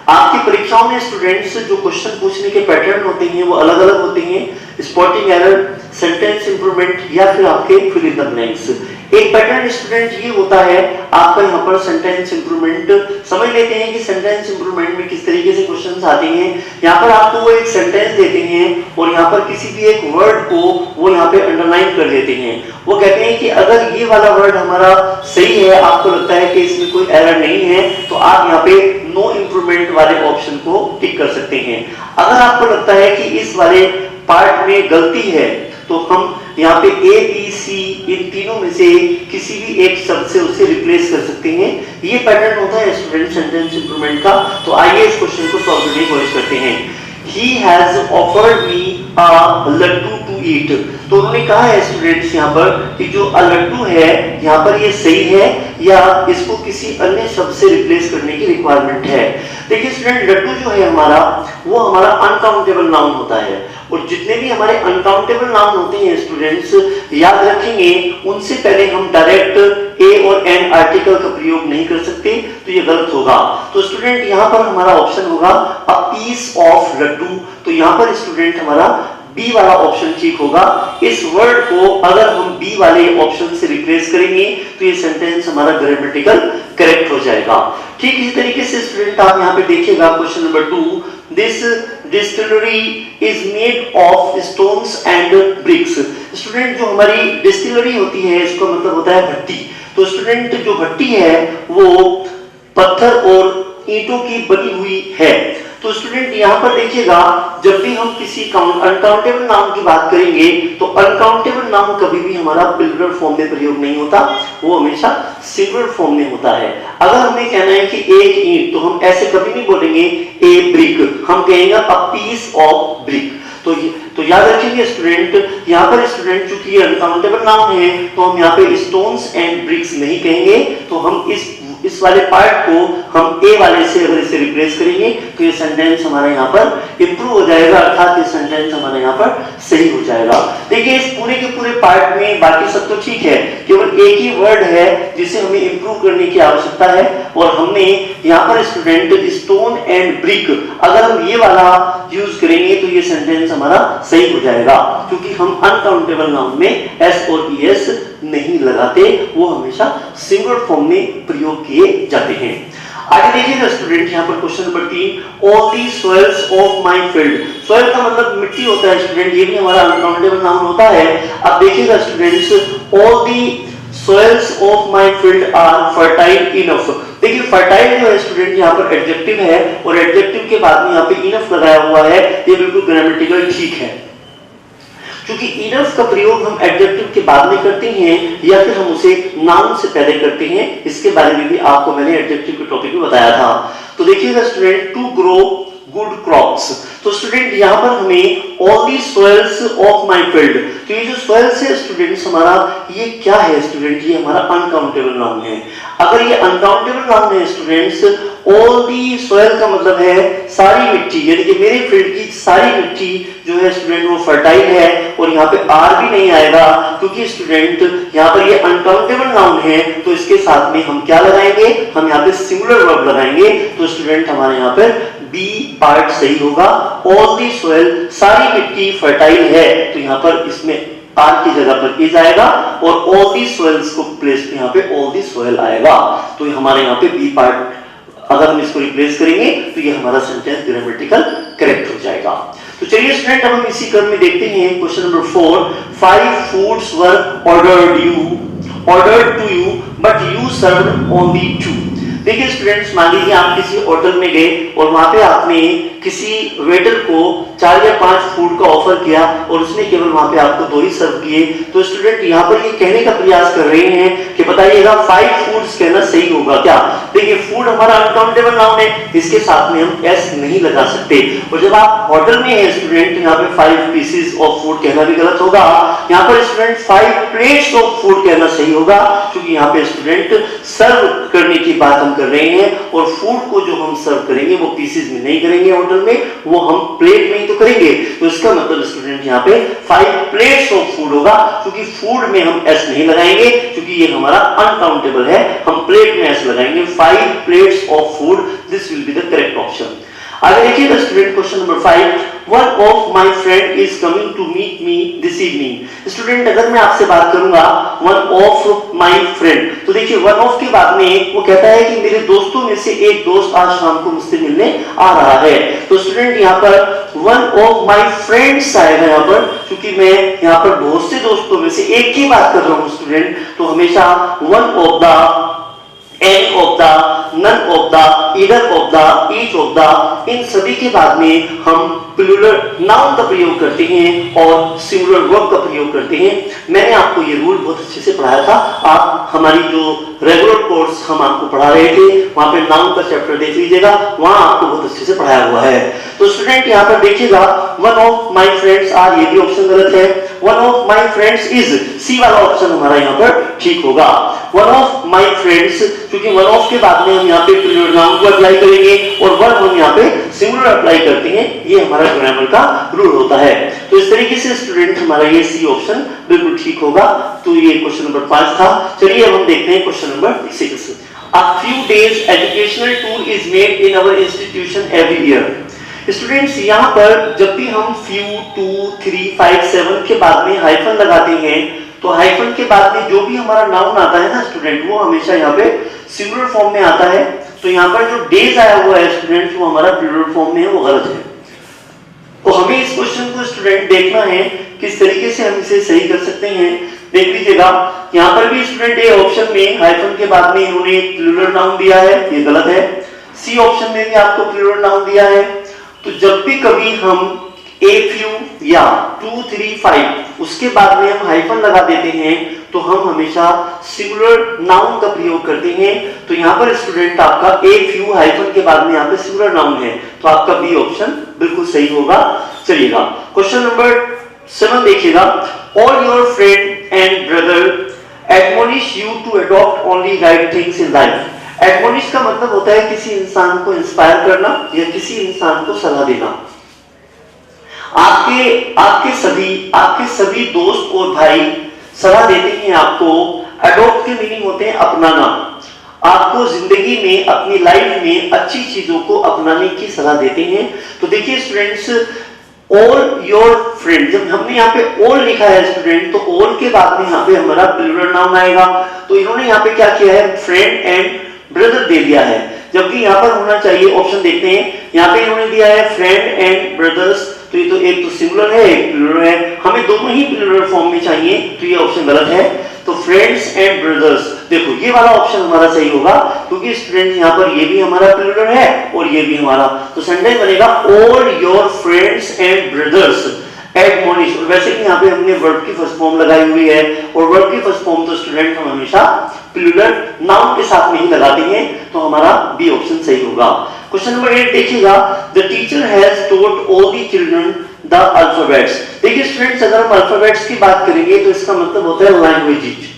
आपकी परीक्षाओं में स्टूडेंट्स जो क्वेश्चन पूछने के पैटर्न होते हैं वो अलग अलग होते हैं, स्पॉटिंग एरर, सेंटेंस इंप्रूवमेंट, या फिर आपके फिल इन द ब्लैंक्स। एक पैटर्न स्टूडेंट ये होता है आपका यहाँ पर सेंटेंस इंप्रूवमेंट। समझ लेते हैं कि सेंटेंस इंप्रूवमेंट में किस तरीके से क्वेश्चंस आते हैं। यहाँ पर आपको वो एक सेंटेंस देते हैं और यहाँ पर किसी भी एक वर्ड को वो यहाँ पे अंडरलाइन कर देते हैं। वो कहते हैं कि अगर ये वाला वर्ड हमारा सही है, आपको लगता है कि इसमें कोई एरर नहीं है, तो आप यहाँ पे नो इंप्रूवमेंट वाले ऑप्शन को टिक कर सकते हैं। अगर आपको लगता है कि इस वाले पार्ट में गलती है, तो हम यहाँ पे ए बी सी इन तीनों में से किसी भी एक शब्द से उसे रिप्लेस कर सकते हैं। ये पैटर्न होता है स्टूडेंट सेंटेंस इंप्रूवमेंट का। तो आइए इस क्वेश्चन को सॉल्व करने की कोशिश करते हैं। He has offered me a Laddu to eat। तो उन्होंने कहा है स्टूडेंट्स यहाँ पर कि जो लड्डू है यहाँ पर ये सही है या इसको किसी अन्य शब्द से रिप्लेस करने की रिक्वायरमेंट है। देखिए स्टूडेंट लड्डू जो है हमारा, वो हमारा अनकाउंटेबल नाउन होता है, और जितने भी हमारे अनकाउंटेबल नाउन होते हैं स्टूडेंट्स याद रखेंगे, उनसे पहले हम डायरेक्ट ए और एन आर्टिकल का प्रयोग नहीं कर सकते, तो ये गलत होगा। तो स्टूडेंट यहाँ पर हमारा ऑप्शन होगा अ पीस ऑफ लड्डू। तो यहाँ पर स्टूडेंट हमारा बी वाला ऑप्शन ठीक होगा। इस वर्ड को अगर हम बी वाले ऑप्शन से रिप्लेस करेंगे तो ये सेंटेंस हमारा ग्रामेटिकल करेक्ट हो जाएगा। ठीक इसी तरीके से स्टूडेंट आप यहाँ पे देखिएगा question number 2, this distillery is made of stones and bricks. Student जो हमारी डिस्टिलरी होती है इसका मतलब होता है भट्टी। तो स्टूडेंट जो भट्टी है वो पत्थर और ईंटों की बनी हुई है। तो स्टूडेंट यहाँ पर देखिएगा, जब भी हम किसी अनकाउंटेबल नाउन की बात करेंगे तो अनकाउंटेबल नाउन कभी भी हमारा प्लूरल फॉर्म में प्रयोग नहीं होता, वो हमेशा सिंगुलर फॉर्म में होता है। अगर हमें कहना है कि एक ईंट, तो हम ऐसे कभी नहीं बोलेंगे ए ब्रिक, हम कहेंगे अ पीस ऑफ ब्रिक। तो याद रखिए स्टूडेंट, यहाँ पर स्टूडेंट चूंकि ये अनकाउंटेबल नाउन है तो हम यहाँ पे स्टोन्स एंड ब्रिक्स नहीं कहेंगे, तो हम इस वाले पार्ट को हम ए वाले से अगर इसे रिप्लेस करेंगे तो ये सेंटेंस हमारा यहाँ पर इंप्रूव हो जाएगा, अर्थात ये सेंटेंस हमारा यहाँ पर सही हो जाएगा। देखिए इस पूरे के पूरे पार्ट में बाकी सब तो ठीक है, केवल एक ही वर्ड है जिसे हमें इंप्रूव करने की आवश्यकता है, और हमने यहाँ पर स्टूडेंट स्टोन एंड ब्रिक अगर हम ये वाला यूज करेंगे तो ये सेंटेंस हमारा सही हो जाएगा, क्योंकि हम अनकाउंटेबल नाउन में एस और ईएस नहीं लगाते, वो हमेशा सिंगुलर फॉर्म में प्रयोग किए जाते हैं। आगे देखिएगा स्टूडेंट यहाँ पर question number 3, all the soils of my field. Soil का मतलब मिट्टी होता है स्टूडेंट, ये भी हमारा अनकाउंटेबल नाउन होता है। अब देखिएगा students, all the soils of my field are fertile enough. देखिए फर्टाइल जो है स्टूडेंट यहाँ पर एडजेक्टिव है, और एडजेक्टिव के बाद में यहाँ पे इनफ लगाया हुआ है, ये बिल्कुल ग्रामेटिकल ठीक है। क्योंकि इनफ का प्रयोग हम एडजेक्टिव के बाद में करते हैं या फिर हम उसे नाउन से पहले करते हैं, इसके बारे में भी आपको मैंने एडजेक्टिव के टॉपिक में बताया था। तो तो देखिएगा student, to grow good crops. तो स्टूडेंट यहाँ पर हमें all the soils of my field, तो ये जो सॉइल्स है स्टूडेंट्स हमारा, ये क्या है स्टूडेंट, ये हमारा अनकाउंटेबल नाउन है। अगर ये अनकाउंटेबल नाउन है स्टूडेंट्स, ऑल दी सॉइल का मतलब है सारी मिट्टी, यानी कि मेरे फील्ड की सारी मिट्टी जो है स्टूडेंट वो फर्टाइल है, और यहाँ पे आर भी नहीं आएगा क्योंकि स्टूडेंट यहाँ पर ये अनकाउंटेबल नाउन है, तो इसके साथ में हम क्या लगाएंगे, हम यहाँ पे सिंगुलर वर्ब लगाएंगे। तो स्टूडेंट हमारे यहाँ पर बी पार्ट सही होगा, ऑल दी सॉइल सारी मिट्टी फर्टाइल है, तो यहाँ पर इसमें आर की जगह पर इज आएगा, और ऑल दी सॉइल्स को प्लेस में यहाँ पे ऑल दी सॉइल आएगा, तो हमारे यहाँ पे बी पार्ट अगर हम इसको रिप्लेस करेंगे तो ये हमारा सेंटेंस ग्रामेटिकल करेक्ट हो जाएगा। तो चलिए स्टूडेंट अब हम इसी क्रम में देखते हैं question number 4, 5 foods were ordered to you but you served only 2। देखिए स्टूडेंट्स, मान लीजिए आप किसी होटल में गए और वहां पे आपने किसी वेटर को 4 या 5 फूड का ऑफर किया और उसने केवल वहां पे आपको 2 ही सर्व किए। तो स्टूडेंट यहाँ पर ये कहने का प्रयास कर रहे हैं कि बताइएगा 5 फूड्स कहना सही होगा क्या। देखिए फूड हमारा अनकाउंटेबल नाउन है, इसके साथ में हम एस नहीं लगा सकते, और जब आप होटल में है स्टूडेंट यहाँ पे 5 पीसेस ऑफ फूड कहना भी गलत होगा। यहाँ पर स्टूडेंट 5 प्लेट्स ऑफ फूड कहना सही होगा, क्योंकि यहाँ पे स्टूडेंट सर्व करने की बात हम कर रहे हैं, और फूड को जो हम सर्व करेंगे वो पीसेस में नहीं करेंगे होटल में, वो हम प्लेट में ही तो करेंगे। तो इसका मतलब स्टूडेंट यहाँ पे 5 प्लेट्स ऑफ फूड होगा, क्योंकि फूड में हम एस नहीं लगाएंगे क्योंकि ये हमारा अनकाउंटेबल है, हम प्लेट में एस लगाएंगे। 5 plates of food, this will be the correct option. आगे देखिएगा student question number 5, one of my friend is coming to meet me this evening. Student अगर मैं आपसे बात करूंगा वन ऑफ माय फ्रेंड, तो देखिए वन ऑफ के बाद में वो कहता है कि मेरे दोस्तों में से एक दोस्त आज शाम को मुझसे मिलने आ रहा है। तो स्टूडेंट यहाँ पर वन ऑफ माय फ्रेंड्स आएगा यहाँ पर, क्योंकि मैं यहाँ पर बहुत से दोस्तों में से एक की बात कर रहा हूँ स्टूडेंट, तो हमेशा one of the, any of the, none of the, either of the, each of the, इन सभी के बाद में हम प्लूरल नाउन का प्रयोग करते हैं और सिंगुलर वर्ब का प्रयोग करते हैं। मैंने आपको ये रूल बहुत अच्छे से पढ़ाया था, आप हमारी जो रेगुलर कोर्स हम आपको पढ़ा रहे थे वहां पे नाउन का चैप्टर देख लीजिएगा, वहां आपको बहुत अच्छे से पढ़ाया हुआ है। तो स्टूडेंट यहाँ पर देखिएगा one of my friends are, ये भी ऑप्शन गलत है। One of my friends is, C वाला ऑप्शन हमारा यहाँ पर ठीक होगा। वन ऑफ माय फ्रेंड्स, क्योंकि वन ऑफ के बाद में हम यहाँ पे प्लूरल नाउन को अप्लाई करेंगे और वर्ब हम यहाँ पे सिंगुलर अप्लाई करते हैं, ये हमारा ग्रामर का रूल होता है। तो इस तरीके से स्टूडेंट हमारा ये सी ऑप्शन बिल्कुल ठीक होगा। तो ये क्वेश्चन नंबर 5 था। चलिए अब हम देखते हैं question number 6। A few days educational tour is made in our institution every year. Students यहाँ पर जब भी हम few, 2, 3, 5, 7 के बाद में हाइफन लगाते हैं, तो हाइफन के बाद में जो भी हमारा नाउन आता है ना स्टूडेंट, वो हमेशा यहाँ पे सिंगुलर फॉर्म में आता है। तो यहाँ पर जो डेज आया हुआ है स्टूडेंट्स, वो हमारा प्लूरल फॉर्म में है, वो गलत है। तो हमें इस क्वेश्चन को स्टूडेंट देखना है किस तरीके से हम इसे सही कर सकते हैं। देख लीजिएगा यहाँ पर भी स्टूडेंट ए ऑप्शन में हाइफन के बाद में इन्होंने प्लूरल नाउन दिया है, ये गलत है। सी ऑप्शन में भी आपको प्लूरल नाउन दिया है। तो जब भी कभी हम ए फ्यू या 2, 3, 5 उसके बाद में हम हाइफन लगा देते हैं, तो हम हमेशा सिंगुलर नाउन का प्रयोग करते हैं। तो यहाँ पर स्टूडेंट आपका ए फ्यू हाइफन के बाद में यहाँ पे सिंगुलर नाउन है, तो आपका बी ऑप्शन बिल्कुल सही होगा। चलिएगा क्वेश्चन नंबर 7 देखिएगा, all your friend and brother admonish you to adopt only right things in life. Admonish का मतलब होता है किसी इंसान को इंस्पायर करना या किसी इंसान को सलाह देना। आपके सभी दोस्त और भाई सलाह देते हैं आपको। अडॉप्ट के मीनिंग होते हैं अपनाना, आपको जिंदगी में अपनी लाइफ में अच्छी चीजों को अपनाने की सलाह देते हैं। तो देखिए स्टूडेंट्स, ऑल योर फ्रेंड, जब हमने यहाँ पे ऑल लिखा है स्टूडेंट, तो ऑल के बाद में यहाँ पे हमारा प्लूरल नाउन आएगा। तो इन्होंने यहाँ पे क्या किया है, फ्रेंड एंड ब्रदर दे दिया है, जबकि यहाँ पर होना चाहिए, ऑप्शन देखते हैं, यहाँ पे इन्होंने दिया है फ्रेंड एंड ब्रदर्स। तो ये तो एक तो सिंगुलर है, एक प्लूरल है, हमें दोनों ही प्लूरल फॉर्म में चाहिए, तो ये ऑप्शन गलत है। तो फ्रेंड्स एंड ब्रदर्स, देखो ये वाला ऑप्शन हमारा सही होगा, क्योंकि स्टूडेंट यहाँ पर ये भी हमारा प्लूरल है और ये भी हमारा, तो सेंटेंस बनेगा all your friends and brothers admonish. और वैसे कि यहाँ पे हमने वर्ब की फर्स्ट फॉर्म लगाई हुई है, और वर्ब की फर्स्ट फॉर्म तो स्टूडेंट हम हमेशा प्लूरल नाउन के साथ में ही लगाते हैं, तो हमारा बी ऑप्शन सही होगा। क्वेश्चन नंबर 8 देखिएगा, the teacher has taught all the children the alphabets. देखिए स्टूडेंट्स, अगर हम अल्फाबेट्स की बात करेंगे तो इसका मतलब होता है लैंग्वेजेस।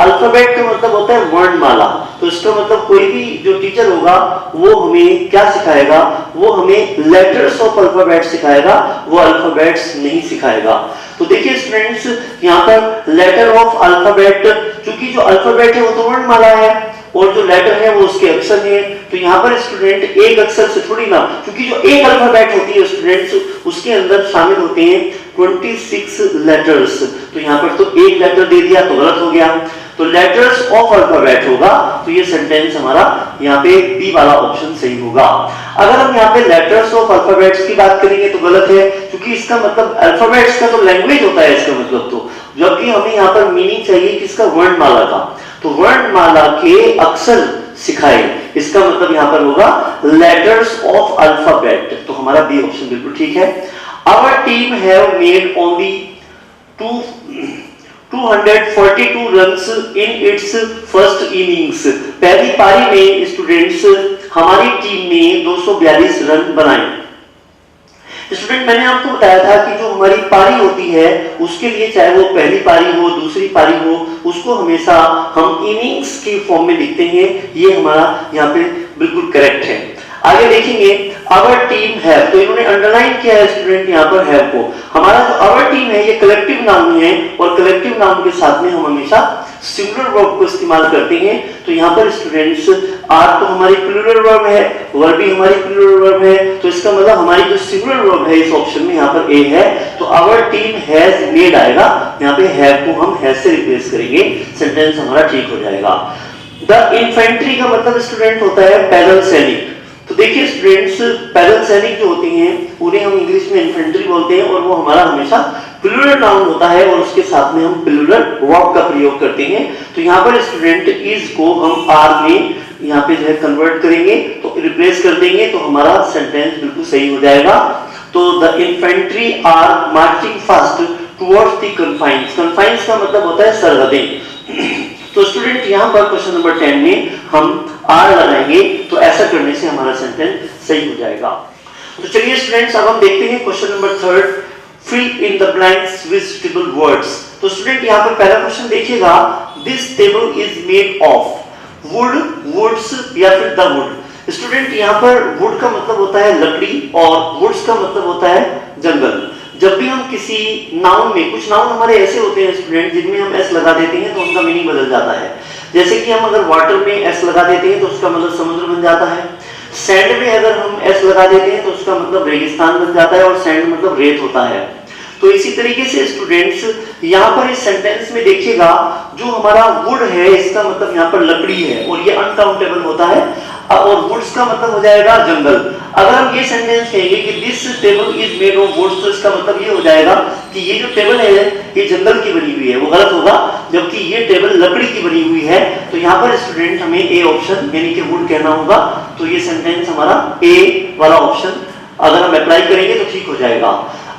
अल्फाबेट का मतलब होता है वर्णमाला, तो इसका मतलब कोई भी जो टीचर होगा वो हमें क्या सिखाएगा, वो हमें लेटर्स ऑफ अल्फाबेट सिखाएगा, वो अल्फाबेट्स नहीं सिखाएगा। तो देखिए स्टूडेंट्स, यहाँ पर लेटर ऑफ अल्फाबेट, क्योंकि जो अल्फाबेट है वो तो वर्णमाला है और जो लेटर है वो उसके अक्षर है, तो यहाँ पर स्टूडेंट एक अक्षर से थोड़ी ना, क्योंकि जो एक अल्फाबेट होती है स्टूडेंट्स उसके अंदर शामिल होते हैं 26 लेटर्स, तो यहाँ पर तो एक लेटर दे दिया तो गलत हो गया, तो लेटर्स ऑफ अल्फाबेट होगा, तो ये सेंटेंस हमारा यहाँ पे बी वाला ऑप्शन सही होगा। अगर हम यहाँ पे लेटर्स ऑफ अल्फाबेट्स की बात करेंगे तो गलत है, क्योंकि इसका मतलब अल्फाबेट्स का तो लैंग्वेज होता है इसका मतलब, तो जबकि हमें यहाँ पर मीनिंग चाहिए किसका, वर्णमाला का, तो वर्णमाला के अक्षर सिखाए, इसका मतलब यहाँ पर होगा लेटर्स ऑफ अल्फाबेट, तो हमारा बी ऑप्शन बिल्कुल ठीक है। Our team have made only 242 runs in its first innings. पहली पारी में स्टूडेंट्स हमारी टीम ने 242 रन बनाए। स्टूडेंट, मैंने आपको बताया था कि जो हमारी पारी होती है उसके लिए, चाहे वो पहली पारी हो दूसरी पारी हो, उसको हमेशा हम इनिंग्स के फॉर्म में लिखते हैं, ये हमारा यहाँ पे बिल्कुल करेक्ट है। आगे देखेंगे, आवर टीम हैव, तो इन्होंने अंडरलाइन किया है स्टूडेंट यहाँ पर हैव को। हमारा जो आवर टीम है ये कलेक्टिव नाउन है, और कलेक्टिव नाउन के साथ में हम हमेशा सिंगुलर वर्ब को इस्तेमाल करते हैं, तो यहाँ पर स्टूडेंट्स आर तो हमारी प्लूरल वर्ब है, वर्ब भी हमारी प्लूरल वर्ब है, तो इसका मतलब हमारी जो सिंगुलर वर्ब है इस ऑप्शन में यहाँ पर ए है, तो आवर टीम हैज मेड आएगा, यहाँ पे हैव को हम हैज से रिप्लेस करेंगे, सेंटेंस हमारा ठीक हो जाएगा। द इन्फेंट्री का मतलब स्टूडेंट होता है पैदल सैनिक। तो देखिए स्टूडेंट्स, पैदल सैनिक जो होते हैं उन्हें हम इंग्लिश में इन्फेंट्री बोलते हैं, और वो हमारा हमेशा प्लूरल नाउन होता है, और उसके साथ में हम प्लूरल वर्ब का प्रयोग करते हैं। तो यहाँ पर स्टूडेंट इज को हम आर में यहाँ पे जो है कन्वर्ट करेंगे, तो रिप्लेस कर देंगे, तो हमारा सेंटेंस बिल्कुल सही हो जाएगा। तो the infantry are marching fast towards the confines. Confines का मतलब होता है सरहदें। तो स्टूडेंट यहाँ पर क्वेश्चन नंबर 10 में हम आर लगाएंगे, तो ऐसा करने से हमारा सेंटेंस सही हो जाएगा। तो चलिए स्टूडेंट्स, अब हम देखते हैं question number 3, fill in the blanks with suitable words. तो स्टूडेंट यहाँ पर पहला क्वेश्चन देखिएगा, this table is made of wood, woods या फिर द वुड। स्टूडेंट यहाँ पर वुड का मतलब होता है लकड़ी, और वुड्स का मतलब होता है जंगल। जब भी हम किसी नाउन में, कुछ नाउन हमारे ऐसे होते हैं स्टूडेंट जिनमें हम एस लगा देते हैं तो उनका मीनिंग बदल जाता है। जैसे कि हम अगर वाटर में एस लगा देते हैं तो उसका मतलब समुद्र बन जाता है, सैंड में अगर हम एस लगा देते हैं तो उसका मतलब रेगिस्तान बन जाता है, और सैंड मतलब रेत होता है। तो इसी तरीके से स्टूडेंट्स यहाँ पर इस सेंटेंस में देखिएगा, जो हमारा वुड है इसका मतलब यहाँ पर लकड़ी है, और ये अनकाउंटेबल होता है, और वुड्स का मतलब हो जाएगा जंगल। अगर हम ये सेंटेंस कहेंगे कि this table is made of woods, तो इसका मतलब ये हो जाएगा कि ये जो टेबल है ये जंगल की बनी हुई है, वो गलत होगा, जबकि ये टेबल लकड़ी की बनी हुई है। तो यहाँ पर स्टूडेंट हमें ए ऑप्शन यानी कि वुड कहना होगा, तो ये सेंटेंस हमारा ए वाला ऑप्शन अगर हम अप्लाई करेंगे तो ठीक हो जाएगा।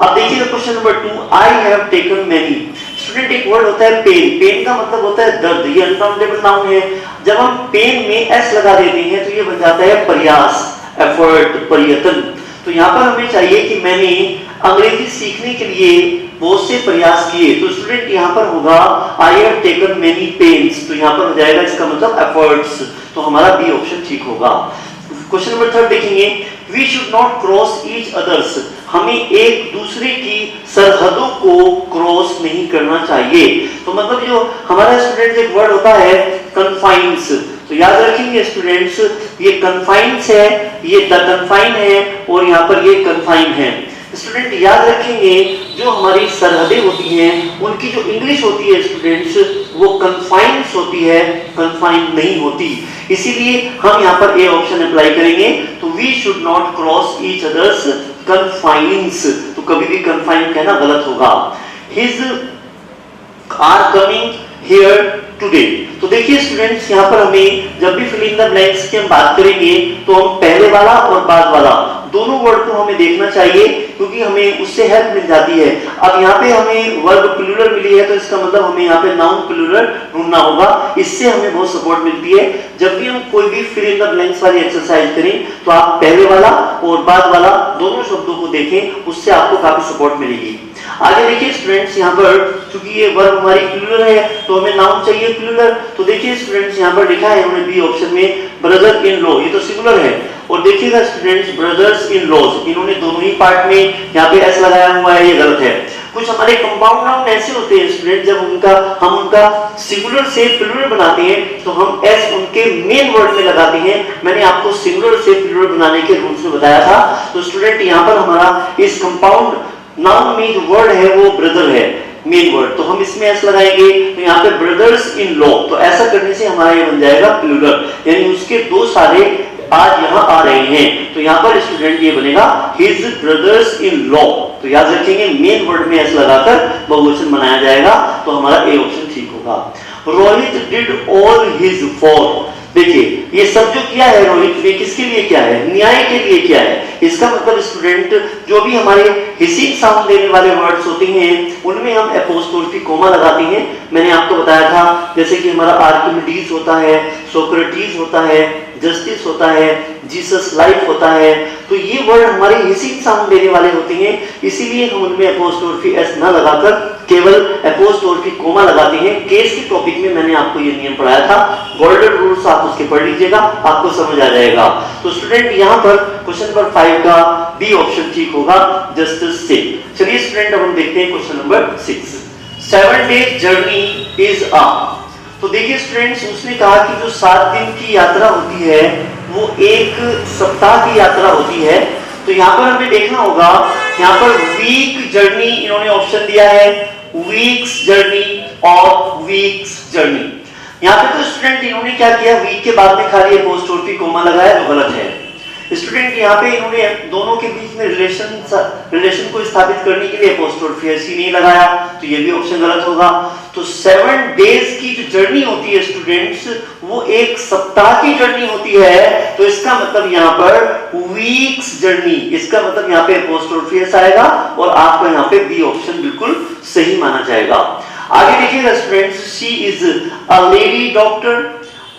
अब देखिए question number 2, I have taken many. Student एक वर्ड होता है पेन, पेन का मतलब होता है दर्द, ये अनकाउंटेबल नाउन है। जब हम पेन में एस लगा देते हैं तो ये बन जाता है प्रयास, एफर्ट, प्रयत्न। तो यहाँ पर हमें चाहिए कि मैंने अंग्रेजी सीखने के लिए बहुत से प्रयास किए, तो स्टूडेंट यहाँ पर होगा I have taken many pens, तो यहाँ पर हो जाएगा इसका मतलब एफर्ट्स, तो हमारा बी ऑप्शन ठीक होगा। क्वेश्चन नंबर 3 देखेंगे, we should not cross each others. हमें एक दूसरे की सरहदों को क्रॉस नहीं करना चाहिए। तो मतलब जो हमारा स्टूडेंट एक वर्ड होता है कन्फाइंस, तो याद रखेंगे स्टूडेंट्स, ये कन्फाइंस है, ये द कन्फाइन है, और यहाँ पर ये कन्फाइन है। स्टूडेंट याद रखेंगे, जो हमारी सरहदें होती हैं उनकी जो इंग्लिश होती है स्टूडेंट्स वो कन्फाइंस होती है, कन्फाइन नहीं होती। इसीलिए हम यहाँ पर ए ऑप्शन अप्लाई करेंगे, तो we should not cross each others confines, तो कभी भी कन्फाइन कहना गलत होगा। His are coming here today. तो देखिए स्टूडेंट्स, यहाँ पर हमें जब भी फिल इन द ब्लैंक्स की हम बात करेंगे तो हम पहले वाला और बाद वाला दोनों वर्ड को हमें देखना चाहिए क्योंकि हमें उससे हेल्प मिल जाती है। अब यहाँ पे हमें वर्ब प्लूरल मिली है तो इसका मतलब हमें यहाँ पे नाउन प्लूरल ढूंढना होगा, इससे हमें बहुत सपोर्ट मिलती है। जब भी हम कोई भी फिल इन द ब्लैंक्स वाली एक्सरसाइज करें तो आप पहले वाला और बाद वाला दोनों शब्दों को देखें, उससे आपको काफी सपोर्ट मिलेगी। आगे देखिए स्टूडेंट्स, यहाँ पर क्योंकि ये वर्ब हमारी प्लूरल है तो हमें नाउन चाहिए प्लूरल। तो देखिए स्टूडेंट्स, यहाँ पर लिखा है उन्होंने बी ऑप्शन में ब्रदर इन लॉ, ये तो सिंगुलर है। और देखिएगा स्टूडेंट्स, ब्रदर्स इन लॉज, इन्होंने दोनों ही पार्ट में यहाँ पे एस लगाया हुआ है, ये गलत है। कुछ हमारे कंपाउंड नाउन ऐसे होते हैं स्टूडेंट, जब हम उनका सिंगुलर से प्लूरल बनाते हैं तो हम एस उनके मेन वर्ड में लगाते हैं। मैंने आपको सिंगुलर से प्लूरल बनाने के रूल्स में बताया था। तो स्टूडेंट यहाँ पर हमारा इस कंपाउंड नाउन में जो वर्ड है वो ब्रदर है, मेन वर्ड, तो हम इसमें एस लगाएंगे। तो यहाँ पे ब्रदर्स इन लॉ, तो ऐसा करने से हमारा ये बन जाएगा प्लूरल, यानी उसके दो सारे आज यहाँ आ रहे हैं। तो यहाँ पर स्टूडेंट ये बनेगा हिज ब्रदर्स इन लॉ। तो याद रखेंगे मेन वर्ड में एस लगाकर बहुवचन बनाया जाएगा, तो हमारा ए ऑप्शन ठीक होगा। Rohit did all his for, देखिए ये सब जो किया है रोहित ने, किसके लिए किया है? न्याय के लिए किया है। इसका मतलब स्टूडेंट जो भी हमारे हिसिंग साउंड देने वाले वर्ड्स होते हैं उनमें हम एपोस्ट्रोफी कोमा लगाते हैं। मैंने आपको बताया था, जैसे कि हमारा आर्किमिडीज होता है, सोक्रेटिस होता है, जस्टिस होता है, जीसस लाइफ होता है, तो ये वर्ड हमारे हिसिंग साउंड देने वाले होते हैं, इसीलिए हम उनमें एपोस्ट्रोफी एस न लगाकर केवल एपोस्ट्रोफी कोमा लगाते हैं। केस के टॉपिक में मैंने आपको ये नियम पढ़ाया था, गोल्डन रूल्स, आप उसके पढ़ लीजिएगा, आपको समझ आ जाएगा। तो स्टूडेंट यहाँ पर क्वेश्चन नंबर 5 का बी ऑप्शन ठीक होगा, जस्टिस से। चलिए स्टूडेंट अब हम देखते हैं question number 6। 7 days journey is a, तो देखिए स्टूडेंट्स, उसने कहा कि जो 7 दिन की यात्रा होती है वो एक सप्ताह की यात्रा होती है। तो यहाँ पर हमें देखना होगा, यहाँ पर वीक जर्नी इन्होंने ऑप्शन दिया है, वीक्स जर्नी और वीक्स जर्नी। यहाँ पे तो स्टूडेंट इन्होंने क्या किया, वीक के बाद में खाली एपोस्ट्रोफी कोमा लगाया, जो गलत है। स्टूडेंट यहाँ पे इन्होंने दोनों के बीच में रिलेशन को स्थापित करने के लिए एपोस्ट्रोफी एस नहीं लगाया, तो ये भी ऑप्शन गलत होगा। तो 7 डेज की जो जर्नी होती है स्टूडेंट्स, वो एक सप्ताह की जर्नी होती है, तो इसका मतलब यहाँ पर वीक्स जर्नी, इसका मतलब यहाँ पे एपोस्ट्रोफी एस आएगा और आपको यहाँ पे बी ऑप्शन बिल्कुल सही माना जाएगा। आगे देखिएगा students, she is a lady doctor,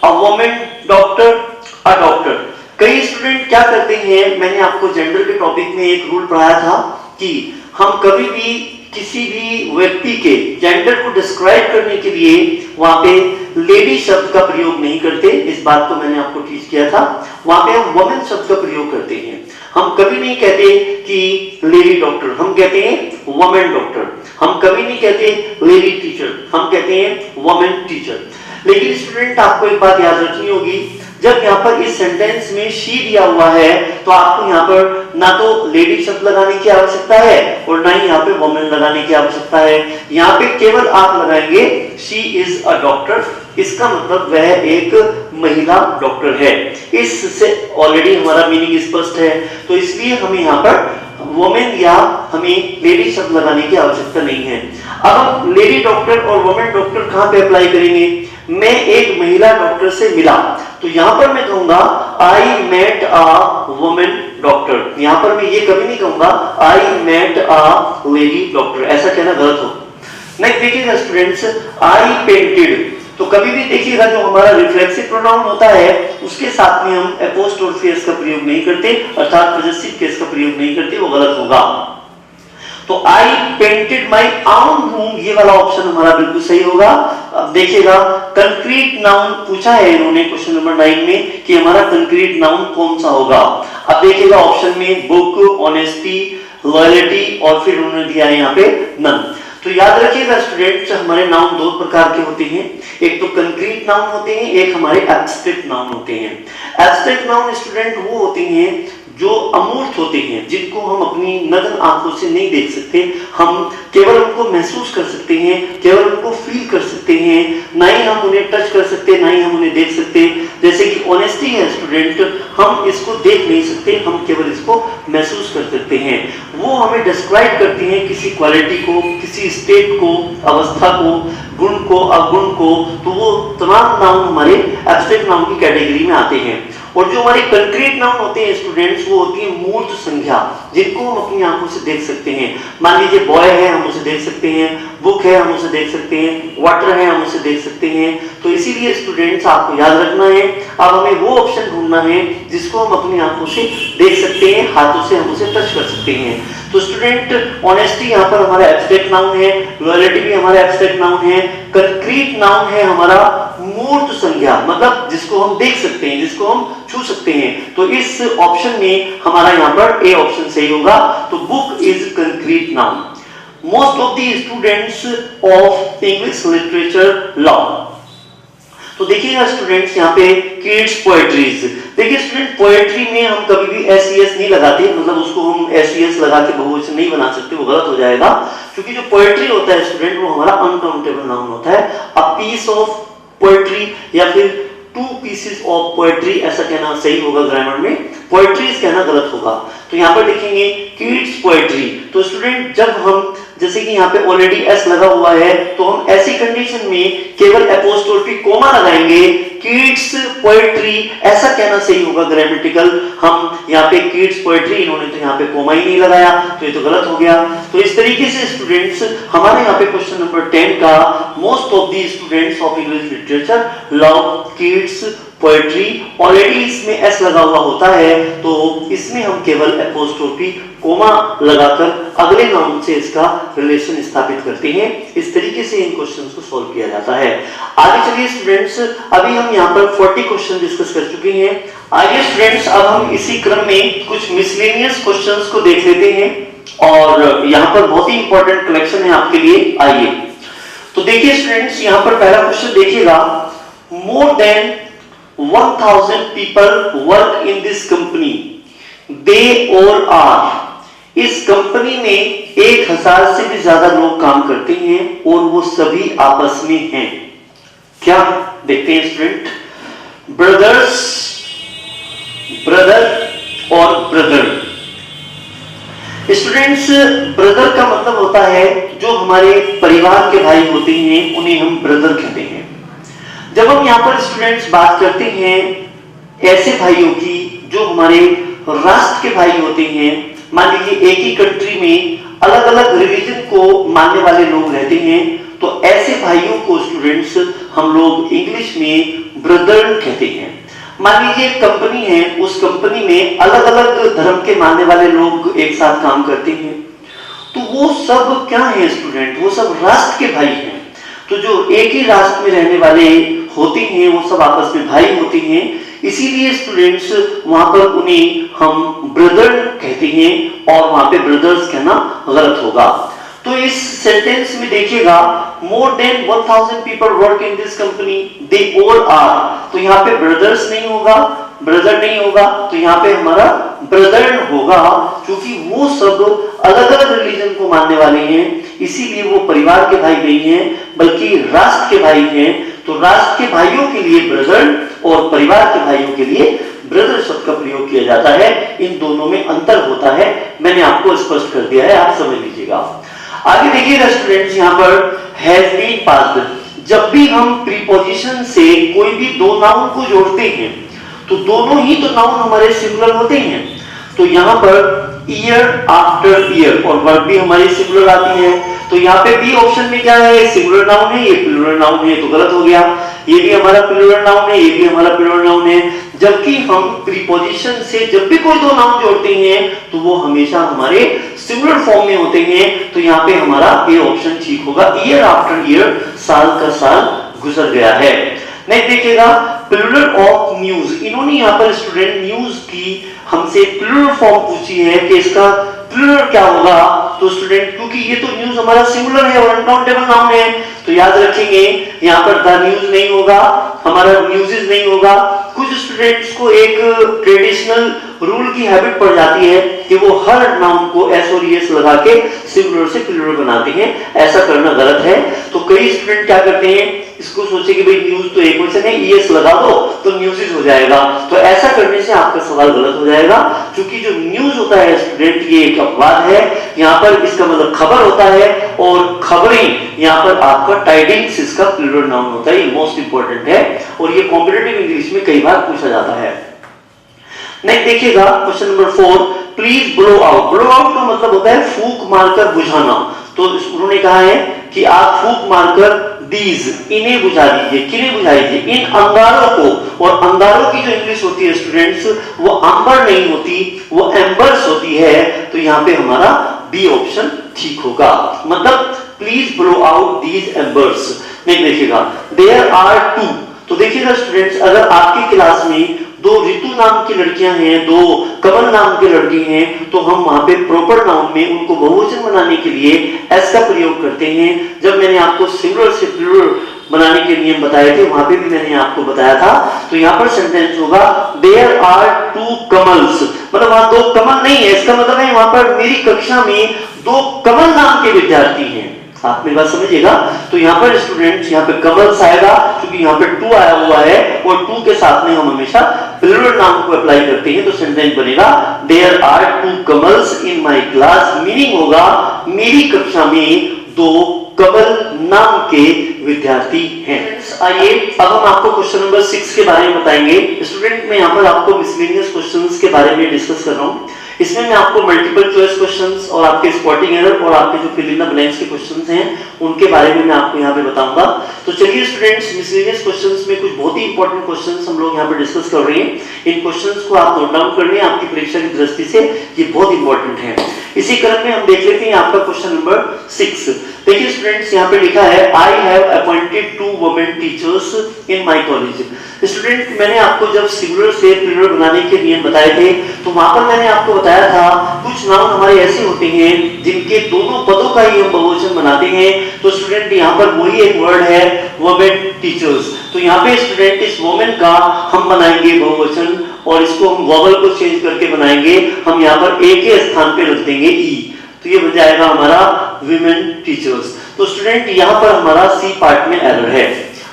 a women doctor, a doctor. कई स्टूडेंट क्या करते हैं, मैंने आपको जेंडर के टॉपिक में एक रूल पढ़ाया था कि हम कभी भी किसी भी व्यक्ति के जेंडर को डिस्क्राइब करने के लिए वहां पे लेडी शब्द का प्रयोग नहीं करते, इस बात को मैंने आपको टीच किया था। वहां पे हम वुमेन शब्द का प्रयोग करते हैं। हम कभी नहीं कहते कि लेडी डॉक्टर, हम कहते हैं वुमेन डॉक्टर। हम कभी नहीं कहते लेडी टीचर, हम कहते हैं वुमेन टीचर। लेकिन स्टूडेंट आपको एक बात याद रखनी होगी, जब यहाँ पर इस सेंटेंस में शी दिया हुआ है तो आपको यहाँ पर ना तो लेडी शब्द लगाने की आवश्यकता है और ना ही यहाँ पे वुमेन लगाने की आवश्यकता है। यहाँ पे केवल आप लगाएंगे शी इज अ डॉक्टर, इसका मतलब वह एक महिला डॉक्टर है। इससे ऑलरेडी हमारा मीनिंग स्पष्ट है, तो इसलिए हमें यहाँ पर वुमेन या हमें लेडी शब्द लगाने की आवश्यकता नहीं है। अब हम लेडी डॉक्टर और वुमेन डॉक्टर कहाँ पे अप्लाई करेंगे? मैं एक महिला डॉक्टर से मिला, तो यहाँ पर मैं कहूंगा I met a women doctor. यहाँ पर मैं ये कभी नहीं कहूंगा I met a lady doctor, ऐसा कहना गलत हो। नेक्स्ट देखिएगा स्टूडेंट्स, आई पेंटेड, तो कभी भी देखिएगा जो हमारा रिफ्लेक्सिव प्रोनाउन होता है उसके साथ में हम एपोस्ट्रोफी एस का प्रयोग नहीं करते, अर्थात पॉजेसिव केस का प्रयोग नहीं करते, वो गलत होगा। तो आई पेंटेड माई ओन रूम, ये वाला ऑप्शन हमारा बिल्कुल सही होगा। अब देखिएगा कंक्रीट नाउन पूछा है इन्होंने क्वेश्चन नंबर 9 में कि हमारा कंक्रीट नाउन कौन सा होगा। अब देखिएगा ऑप्शन में बुक, ऑनेस्टी, लॉयल्टी और फिर उन्होंने दिया है यहाँ पे नन। तो याद रखिएगा स्टूडेंट्स, हमारे नाउन दो प्रकार के होते हैं, एक तो कंक्रीट नाउन होते हैं, एक हमारे एब्स्ट्रैक्ट नाउन होते हैं। एब्स्ट्रैक्ट नाउन स्टूडेंट वो होते हैं जो अमूर्त होते हैं, जिनको हम अपनी नग्न आंखों से नहीं देख सकते, हम केवल उनको महसूस कर सकते हैं, केवल उनको फील कर सकते हैं, ना ही हम उन्हें टच कर सकते, ना ही हम उन्हें देख सकते। जैसे कि ऑनेस्टी है स्टूडेंट, हम इसको देख नहीं सकते, हम केवल इसको महसूस कर सकते हैं। वो हमें डिस्क्राइब करती हैं किसी क्वालिटी को, किसी स्टेट को, अवस्था को, गुण को, अवगुण को, तो वो तमाम नाउन हमारे एब्स्ट्रैक्ट नाउन की कैटेगरी में आते हैं। और जो हमारे कंक्रीट नाउन होते हैं स्टूडेंट्स, वो होती है मूर्त संज्ञा, जिनको हम अपनी आंखों से देख सकते हैं। मान लीजिए बॉय है, हम उसे देख सकते हैं, बुक है, हम उसे देख सकते हैं, वाटर है, हम उसे देख सकते हैं। तो इसीलिए स्टूडेंट्स आपको याद रखना है, अब हमें वो ऑप्शन ढूंढना है जिसको हम अपनी आंखों से देख सकते हैं, हाथों से हम उसे टच कर सकते हैं। तो स्टूडेंट ऑनेस्टी यहाँ पर हमारा एब्स्ट्रैक्ट नाउन है, लॉयल्टी भी हमारा एब्स्ट्रैक्ट नाउन है, कंक्रीट नाउन है हमारा मूर्त संज्ञा, मतलब जिसको हम देख सकते हैं, जिसको हम छू सकते हैं। तो इस ऑप्शन में हमारा यहाँ पर ए ऑप्शन सही होगा। तो book is concrete noun. Most of the students of English literature love. तो देखिएगा स्टूडेंट्स यहाँ पे किड्स पोएट्रीज, देखिए स्टूडेंट पोएट्री में हम कभी भी एस नहीं लगाते, मतलब उसको हम एस लगा के बहुवचन नहीं बना सकते, वो गलत हो जाएगा। क्योंकि जो पोएट्री होता है स्टूडेंट, वो हमारा अनकाउंटेबल नाउन होता है। अ पीस ऑफ पोएट्री या फिर टू पीसेस ऑफ पोएट्री ऐसा कहना सही होगा ग्रामर में, पोएट्रीज कहना गलत होगा। तो यहाँ पर लिखेंगे किड्स पोएट्री। तो स्टूडेंट जब हम, जैसे कि यहाँ पे ऑलरेडी एस लगा हुआ है, तो हम ऐसी कंडीशन में केवल अपोस्ट्रोफी कोमा लगाएंगे, किड्स पोएट्री ऐसा कहना सही होगा ग्रामेटिकल। हम यहाँ पे किड्स पोएट्री, इन्होंने तो यहाँ पे कोमा ही नहीं लगाया, तो ये तो गलत हो गया। तो इस तरीके से स्टूडेंट्स हमारे यहाँ पे क्वेश्चन नंबर 10 का most of the students of English literature love kids poetry, already इसमें एस लगा हुआ होता है, तो इसमें हम केवल अपोस्ट्रोफी कोमा लगाकर अगले नाउन से इसका रिलेशन स्थापित करते हैं। इस तरीके से इन क्वेश्चंस को सॉल्व किया जाता है। आगे चलिए स्टूडेंट्स, अभी हम यहाँ पर 40 क्वेश्चन डिस्कस कर चुके हैं। आगे स्टूडेंट्स अब हम इसी क्रम में कुछ मिसलेनियस क्वेश्चंस को देख लेते हैं, और यहाँ पर बहुत ही इंपॉर्टेंट कलेक्शन है आपके लिए। आइए तो देखिए स्टूडेंट्स, यहाँ पर पहला क्वेश्चन देखिएगा, more than 1000 people work in this company, they all are। इस कंपनी में 1000 से भी ज्यादा लोग काम करते हैं और वो सभी आपस में हैं। क्या देखते हैं स्टूडेंट, ब्रदर्स, ब्रदर और ब्रदर। स्टूडेंट्स ब्रदर का मतलब होता है जो हमारे परिवार के भाई होते हैं, उन्हें हम ब्रदर कहते हैं। जब हम यहाँ पर स्टूडेंट्स बात करते हैं ऐसे भाइयों की जो हमारे राष्ट्र के भाई होते हैं, मान लीजिए एक ही कंट्री में अलग अलग रिलीजन को मानने वाले लोग रहते हैं, तो ऐसे भाइयों को स्टूडेंट्स हम लोग इंग्लिश में ब्रदर कहते हैं। मान लीजिए एक कंपनी है, उस कंपनी में अलग अलग धर्म के मानने वाले लोग एक साथ काम करते हैं, तो वो सब क्या है स्टूडेंट, वो सब राष्ट्र के भाई हैं। तो जो एक ही राष्ट्र में रहने वाले होते हैं वो सब आपस में भाई होते हैं, इसीलिए स्टूडेंट्स वहां पर उन्हें हम ब्रदर कहते हैं, और वहां पे ब्रदर्स कहना गलत होगा। तो इस सेंटेंस में देखिएगा, more than 1000 people work in this company, they all are. तो यहाँ पे ब्रदर्स नहीं होगा, ब्रदर नहीं होगा, तो यहाँ पे हमारा ब्रदर होगा, क्योंकि वो सब अलग अलग रिलीजन को मानने वाले हैं, इसीलिए वो परिवार के भाई नहीं हैं बल्कि राष्ट्र के भाई हैं। तो राष्ट्र के भाइयों के लिए ब्रदर और परिवार के भाइयों के लिए ब्रदर शब्द का प्रयोग किया जाता है। इन दोनों में अंतर होता है, मैंने आपको स्पष्ट कर दिया है, आप समझ लीजिएगा। आगे देखिएगा स्टूडेंट्स, यहाँ पर हैज बीन पास्ड। जब भी हम प्रीपोजिशन से कोई भी दो नाउन को जोड़ते हैं तो दोनों ही तो नाउन हमारे सिंगुलर होते हैं। तो यहाँ पर ईयर आफ्टर ईयर, और वर्ब भी हमारी सिंगुलर आती है। तो यहाँ पे बी ऑप्शन में क्या है, सिंगुलर नाउन है, ये प्लूरल नाउन है, तो गलत हो गया। ये भी हमारा प्लूरल नाउन है, ये भी हमारा प्लूरल नाउन है। जबकि हम प्रीपोजिशन से जब भी कोई दो नाउन जोड़ते हैं तो वो हमेशा हमारे सिंगुलर फॉर्म में होते हैं। तो यहाँ पे हमारा ए ऑप्शन ठीक होगा, ईयर आफ्टर ईयर, साल का साल गुजर गया है। नेक्स्ट देखिएगा, प्लूरल ऑफ न्यूज। इन्होंने यहाँ पर स्टूडेंट न्यूज की हमसे प्लूरल फॉर्म पूछी है कि इसका प्लूरल क्या होगा। तो स्टूडेंट क्योंकि ये तो न्यूज हमारा सिंगुलर है और अनकाउंटेबल नाउन है, तो याद रखेंगे यहाँ पर द न्यूज नहीं होगा, हमारा न्यूज़ नहीं होगा। कुछ स्टूडेंट्स को एक ट्रेडिशनल रूल की हैबिट पड़ जाती है कि वो हर नाउन को एस और एस लगा के सिंगुलर से प्लूरल बनाते हैं, ऐसा करना गलत है। तो कई स्टूडेंट क्या करते हैं, इसको सोचे कि भाई न्यूज तो एक वचन है, ईएस लगा दो तो न्यूज़ हो जाएगा। तो ऐसा करने से आपका सवाल गलत हो जाएगा, क्योंकि जो न्यूज होता है स्टूडेंट ये एक अपवाद है। यहाँ पर इसका मतलब खबर होता है, और खबरें यहाँ पर आपका टाइडिंग्स इसका प्लूरल नाउन होता है, ये मोस्ट इंपॉर्टेंट है और ये कॉम्पिटिटिव इंग्लिश में कई बार पूछा जाता है। नेक्स्ट देखिएगा question number 4, please blow out. Blow out का मतलब होता है फूंक मारकर बुझाना। तो उन्होंने कहा है कि आप फूंक मारकर दीज, इन्हें बुझा दीजिए। किन्हें बुझाइए? इन अंगारों को। और अंगारों की जो इंग्लिश होती है स्टूडेंट्स, वो अंबर नहीं होती, वो एम्बर्स होती है। तो यहाँ पे हमारा बी ऑप्शन ठीक होगा, मतलब प्लीज ब्लो आउट दीज एम्बर्स। नहीं देखिएगा, देयर आर टू। तो देखिएगा स्टूडेंट्स, अगर आपकी क्लास में दो ऋतु नाम की लड़कियां हैं, दो कमल नाम की लड़की हैं, तो हम वहां पे प्रॉपर नाउन में उनको बहुवचन बनाने के लिए एस का प्रयोग करते हैं। जब मैंने आपको सिंगुलर से प्लूरल बनाने के नियम बताए थे, वहां पे भी मैंने आपको बताया था। तो यहाँ पर सेंटेंस होगा देयर आर टू कमल्स, मतलब वहां दो कमल नहीं है, इसका मतलब है वहां पर मेरी कक्षा में दो कमल नाम के विद्यार्थी हैं। आप मेरी बात समझिएगा। तो यहाँ पर स्टूडेंट्स, यहाँ पे कमल्स आएगा क्योंकि यहाँ पे टू आया हुआ है, और टू के साथ में हम हमेशा प्लूरल नाउन को अप्लाई करते हैं। तो सेंटेंस बनेगा there are two Kamals in my class, meaning होगा मेरी कक्षा में दो कमल नाम के विद्यार्थी हैं। आइए अब हम आपको क्वेश्चन नंबर 6 के बारे में बताएंगे। स्टूडेंट, मैं यहाँ पर आपको मिसलेनियस क्वेश्चंस के बारे में डिस्कस कर रहा हूँ। इसमें मैं आपको मल्टीपल चॉइस क्वेश्चंस और आपके स्पॉटिंग एरर और आपके जो फिल इन द ब्लैंक्स के क्वेश्चंस हैं उनके बारे में मैं आपको यहाँ पे बताऊंगा। तो चलिए स्टूडेंट्स, मिसलेनियस क्वेश्चंस में कुछ बहुत ही इंपॉर्टेंट क्वेश्चंस हम लोग यहाँ पे डिस्कस कर रहे हैं। इन क्वेश्चंस को आप नोट डाउन कर लें, आपकी परीक्षा की दृष्टि से ये बहुत इंपॉर्टेंट है। इसी क्रम में हम देख लेते हैं आपका क्वेश्चन नंबर 6। देखिए स्टूडेंट्स, यहाँ पे लिखा है I have appointed 2 women teachers in my college. Student, मैंने आपको जब सिंगुलर से प्लूरल बनाने के नियम बताए थे, तो वहां पर मैंने आपको बताया था कुछ नाउन हमारे ऐसे होते हैं जिनके दोनों पदों का ही हम बहुवचन बनाते हैं। तो स्टूडेंट, यहाँ पर वही एक वर्ड है वुमेन टीचर्स। तो यहाँ पे स्टूडेंट इस वुमेन का हम बनाएंगे बहुवचन, और इसको हम वॉवल को चेंज करके बनाएंगे। हम यहाँ पर ए के स्थान पे रख देंगे ई, तो ये बन जाएगा हमारा विमेन टीचर्स। तो स्टूडेंट, यहाँ पर हमारा सी पार्ट में एरर है।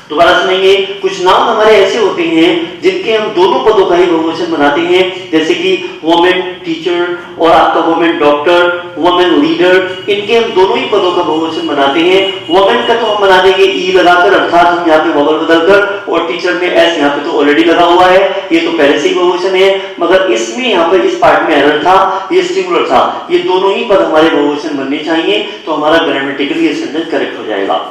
दोबारा सुनेंगे, कुछ नाउन हमारे ऐसे होते हैं जिनके हम दोनों पदों का ही बहुवचन बनाते हैं, जैसे कि वुमेन टीचर और आपका वुमेन डॉक्टर, वुमेन लीडर, इनके हम दोनों ही पदों का बहुवचन बनाते हैं। वुमेन का तो हम बना देंगे ई लगाकर, अर्थात हम यहाँ पे वॉवल बदलकर, और टीचर में एस यहाँ पे तो ऑलरेडी लगा हुआ है, ये तो पहले से ही बहुवचन है। मगर इसमें यहाँ पर इस पार्ट में एरर था, ये सिंगुलर था। ये दोनों ही पद हमारे बहुवचन बनने चाहिए, तो हमारा ग्रामेटिकली ये सेंटेंस करेक्ट हो जाएगा।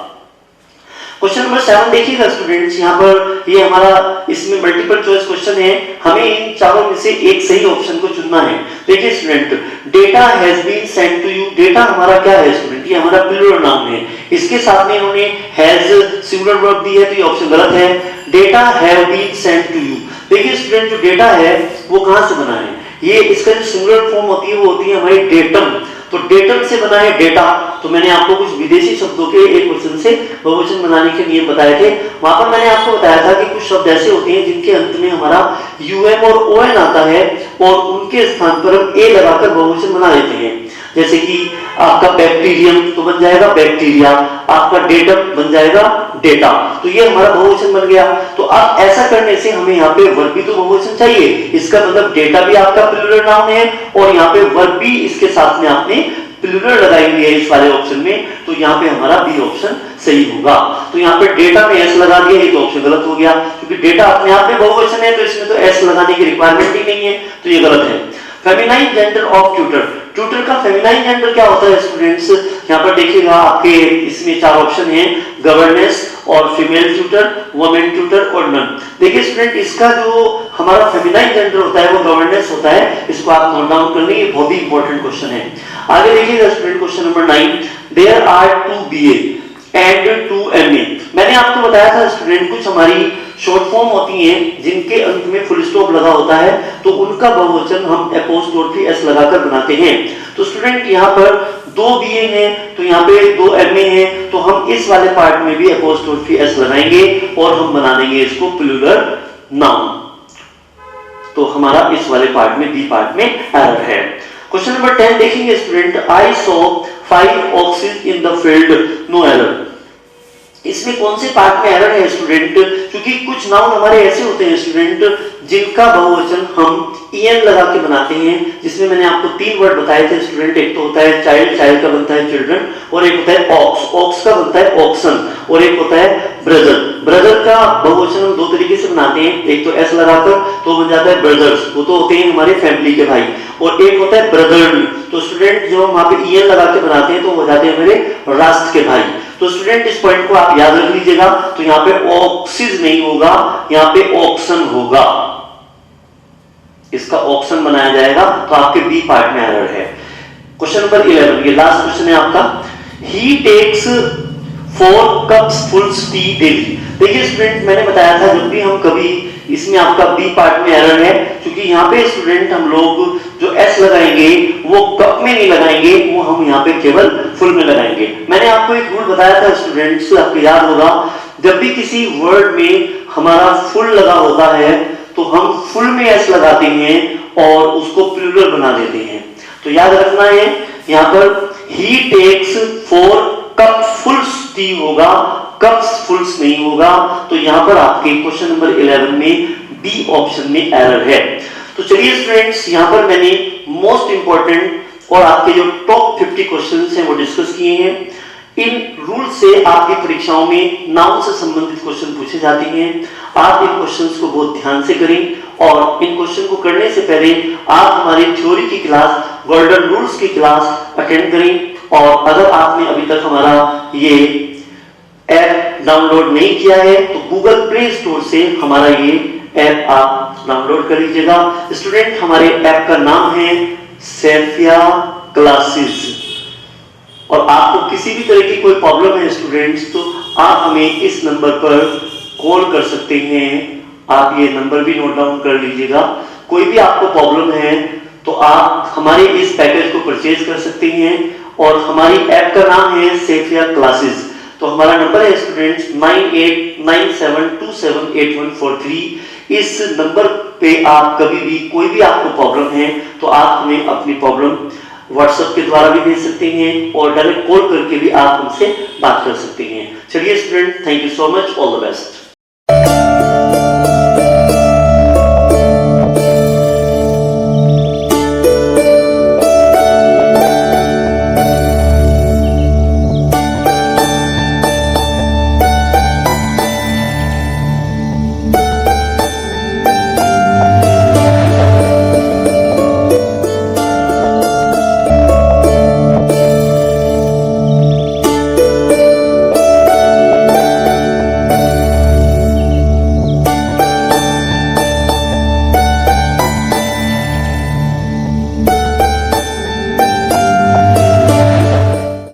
क्वेश्चन नंबर 7 देखिएगा स्टूडेंट्स, यहाँ पर ये हमारा इसमें मल्टीपल चॉइस क्वेश्चन है, हमें इन चारों में से एक सही ऑप्शन को चुनना है। देखिए student, data has been sent to you. Data हमारा क्या है स्टूडेंट? ये हमारा प्लूरल नाउन है, इसके साथ में इन्होंने हैज सिंगुलर वर्ब दी है, तो ये ऑप्शन गलत है। Data have been sent to you. देखिए स्टूडेंट, जो डेटा है वो कहां से बना है? ये इसका जो सिंगुलर फॉर्म होती है वो होती है हमारी डेटम। तो डेटम से बना है डेटा। तो मैंने आपको कुछ विदेशी शब्दों के एक क्वेश्चन से बहुवचन बनाने के नियम बताए थे। वहां पर मैंने आपको बताया था कि कुछ शब्द ऐसे होते हैं जिनके अंत में हमारा यूएम और ओएन आता है, और उनके स्थान पर हम ए लगाकर बहुवचन बना देते हैं। जैसे कि आपका बैक्टीरियम तो बन जाएगा बैक्टीरिया, आपका डेटम बन जाएगा डेटा। तो ये हमारा बहुवचन बन गया। तो अब ऐसा करने से हमें यहाँ पे वर्ब भी तो बहुवचन चाहिए। इसका मतलब डेटा भी आपका प्लूरल नाउन है, और यहाँ पे वर्ब भी इसके साथ में आपने प्लूरल लगाई हुई है इस वाले ऑप्शन में। तो यहाँ पे हमारा बी ऑप्शन सही होगा। तो यहाँ पे डेटा में एस लगा दिया, ये तो ऑप्शन गलत हो गया, क्योंकि डेटा अपने आप में बहुवचन है, तो इसमें तो एस लगाने की रिक्वायरमेंट ही नहीं है, तो ये गलत है। Feminine gender of tutor. Tutor का फेमिनाइन जेंडर क्या होता है स्टूडेंट्स? यहाँ पर देखिएगा आपके इसमें 4 ऑप्शन हैं, गवर्नेंस और फीमेल ट्यूटर, वुमेन ट्यूटर और नन। देखिए स्टूडेंट, इसका जो हमारा फेमिनाइन जेंडर होता है वो गवर्नेंस होता है, इसको आप नोट डाउन कर लेंगे, बहुत ही इंपॉर्टेंट क्वेश्चन है। आगे देखिएगा student, question number 9, there are 2 BA and 2 MA. मैंने आपको बताया था स्टूडेंट, कुछ हमारी शॉर्ट फॉर्म होती हैं जिनके अंत में फुल स्टॉप लगा होता है, तो उनका बहुवचन हम एपोस्ट्रोफी एस लगाकर बनाते हैं। तो स्टूडेंट, यहाँ पर 2 बीए हैं, तो यहाँ पे 2 एमए हैं, तो हम इस वाले पार्ट में भी एपोस्ट्रोफी एस लगाएंगे और हम बना देंगे इसको प्लूरल नाउन। तो हमारा इस वाले पार्ट में, बी पार्ट में एरर है। क्वेश्चन नंबर 10 देखेंगे student, I saw 5 oxes in the field, no error. इसमें कौन से पार्ट में एरर है स्टूडेंट, क्योंकि कुछ नाउन हमारे ऐसे होते हैं स्टूडेंट जिनका बहुवचन हम en लगा के बनाते हैं, जिसमें मैंने आपको 3 वर्ड बताए थे स्टूडेंट। एक तो होता है चाइल्ड, चाइल्ड का बनता है चिल्ड्रन, और एक होता है ऑक्स, ऑक्स का बनता है ऑक्सन, और एक होता है ब्रदर। ब्रदर का बहुवचन हम 2 तरीके से बनाते हैं, एक तो एस लगाकर तो बन जाता है ब्रदर्स, वो तो होते हैं हमारे फैमिली के भाई, और एक होता है ब्रदर्न। तो स्टूडेंट जो हम वहां पे en लगा के बनाते हैं तो हो जाते हैं हमारे राष्ट्र के भाई। तो स्टूडेंट इस पॉइंट को आप याद रख लीजिएगा। तो यहाँ पे ऑक्सिस नहीं होगा, यहाँ पे ऑक्सन होगा, इसका ऑक्सन बनाया जाएगा। तो आपके बी पार्ट में एरर है। क्वेश्चन नंबर 11, ये लास्ट क्वेश्चन है आपका। He takes 4 cups full tea daily. देखिए स्टूडेंट, मैंने बताया था जब भी हम कभी इसमें आपका बी पार्ट में एरर है, क्योंकि यहाँ पे स्टूडेंट हम लोग जो एस लगाएंगे वो कप में नहीं लगाएंगे, वो हम यहाँ पे केवल फुल में लगाएंगे। मैंने आपको एक रूल बताया था स्टूडेंट्स, आपको याद होगा, जब भी किसी वर्ड में हमारा फुल लगा होता है तो हम फुल में एस लगाते हैं और उसको प्लूरल बना देते हैं। तो याद रखना है, यहाँ पर ही टेक्स 4 कप फुल्स टी होगा, कप्स फुल्स नहीं होगा। तो यहाँ पर आपके क्वेश्चन नंबर 11 में बी ऑप्शन में एरर है। तो चलिए स्टूडेंट्स, यहाँ पर मैंने मोस्ट इंपॉर्टेंट और आपके जो टॉप 50 क्वेश्चंस हैं वो डिस्कस किए हैं। इन रूल से आपकी परीक्षाओं में नाउन से संबंधित क्वेश्चन पूछे जाते हैं। आप इन क्वेश्चंस को बहुत ध्यान से करें और इन क्वेश्चन को करने से पहले आप हमारी थ्योरी की क्लास, गोल्डन रूल्स की क्लास अटेंड करें। और अगर आपने अभी तक हमारा ये ऐप डाउनलोड नहीं किया है तो गूगल प्ले स्टोर से हमारा ये ऐप आप डाउनलोड कर लीजिएगा। स्टूडेंट, हमारे ऐप का नाम है सैफिया क्लासेस, और आपको किसी भी तरह की कोई प्रॉब्लम है स्टूडेंट्स तो आप हमें इस नंबर पर कॉल कर सकते हैं। आप ये नंबर भी नोट डाउन कर लीजिएगा। कोई भी आपको प्रॉब्लम है तो आप हमारे इस पैकेज को परचेज कर सकते हैं, और हमारी ऐप का नाम है सैफिया क्लासेस। तो हमारा नंबर है स्टूडेंट्स 9897278143। इस नंबर पे आप कभी भी कोई भी आपको प्रॉब्लम है तो आप हमें अपनी प्रॉब्लम व्हाट्सएप के द्वारा भी भेज सकते हैं और डायरेक्ट कॉल करके भी आप हमसे बात कर सकते हैं। चलिए student, thank you so much, all the best.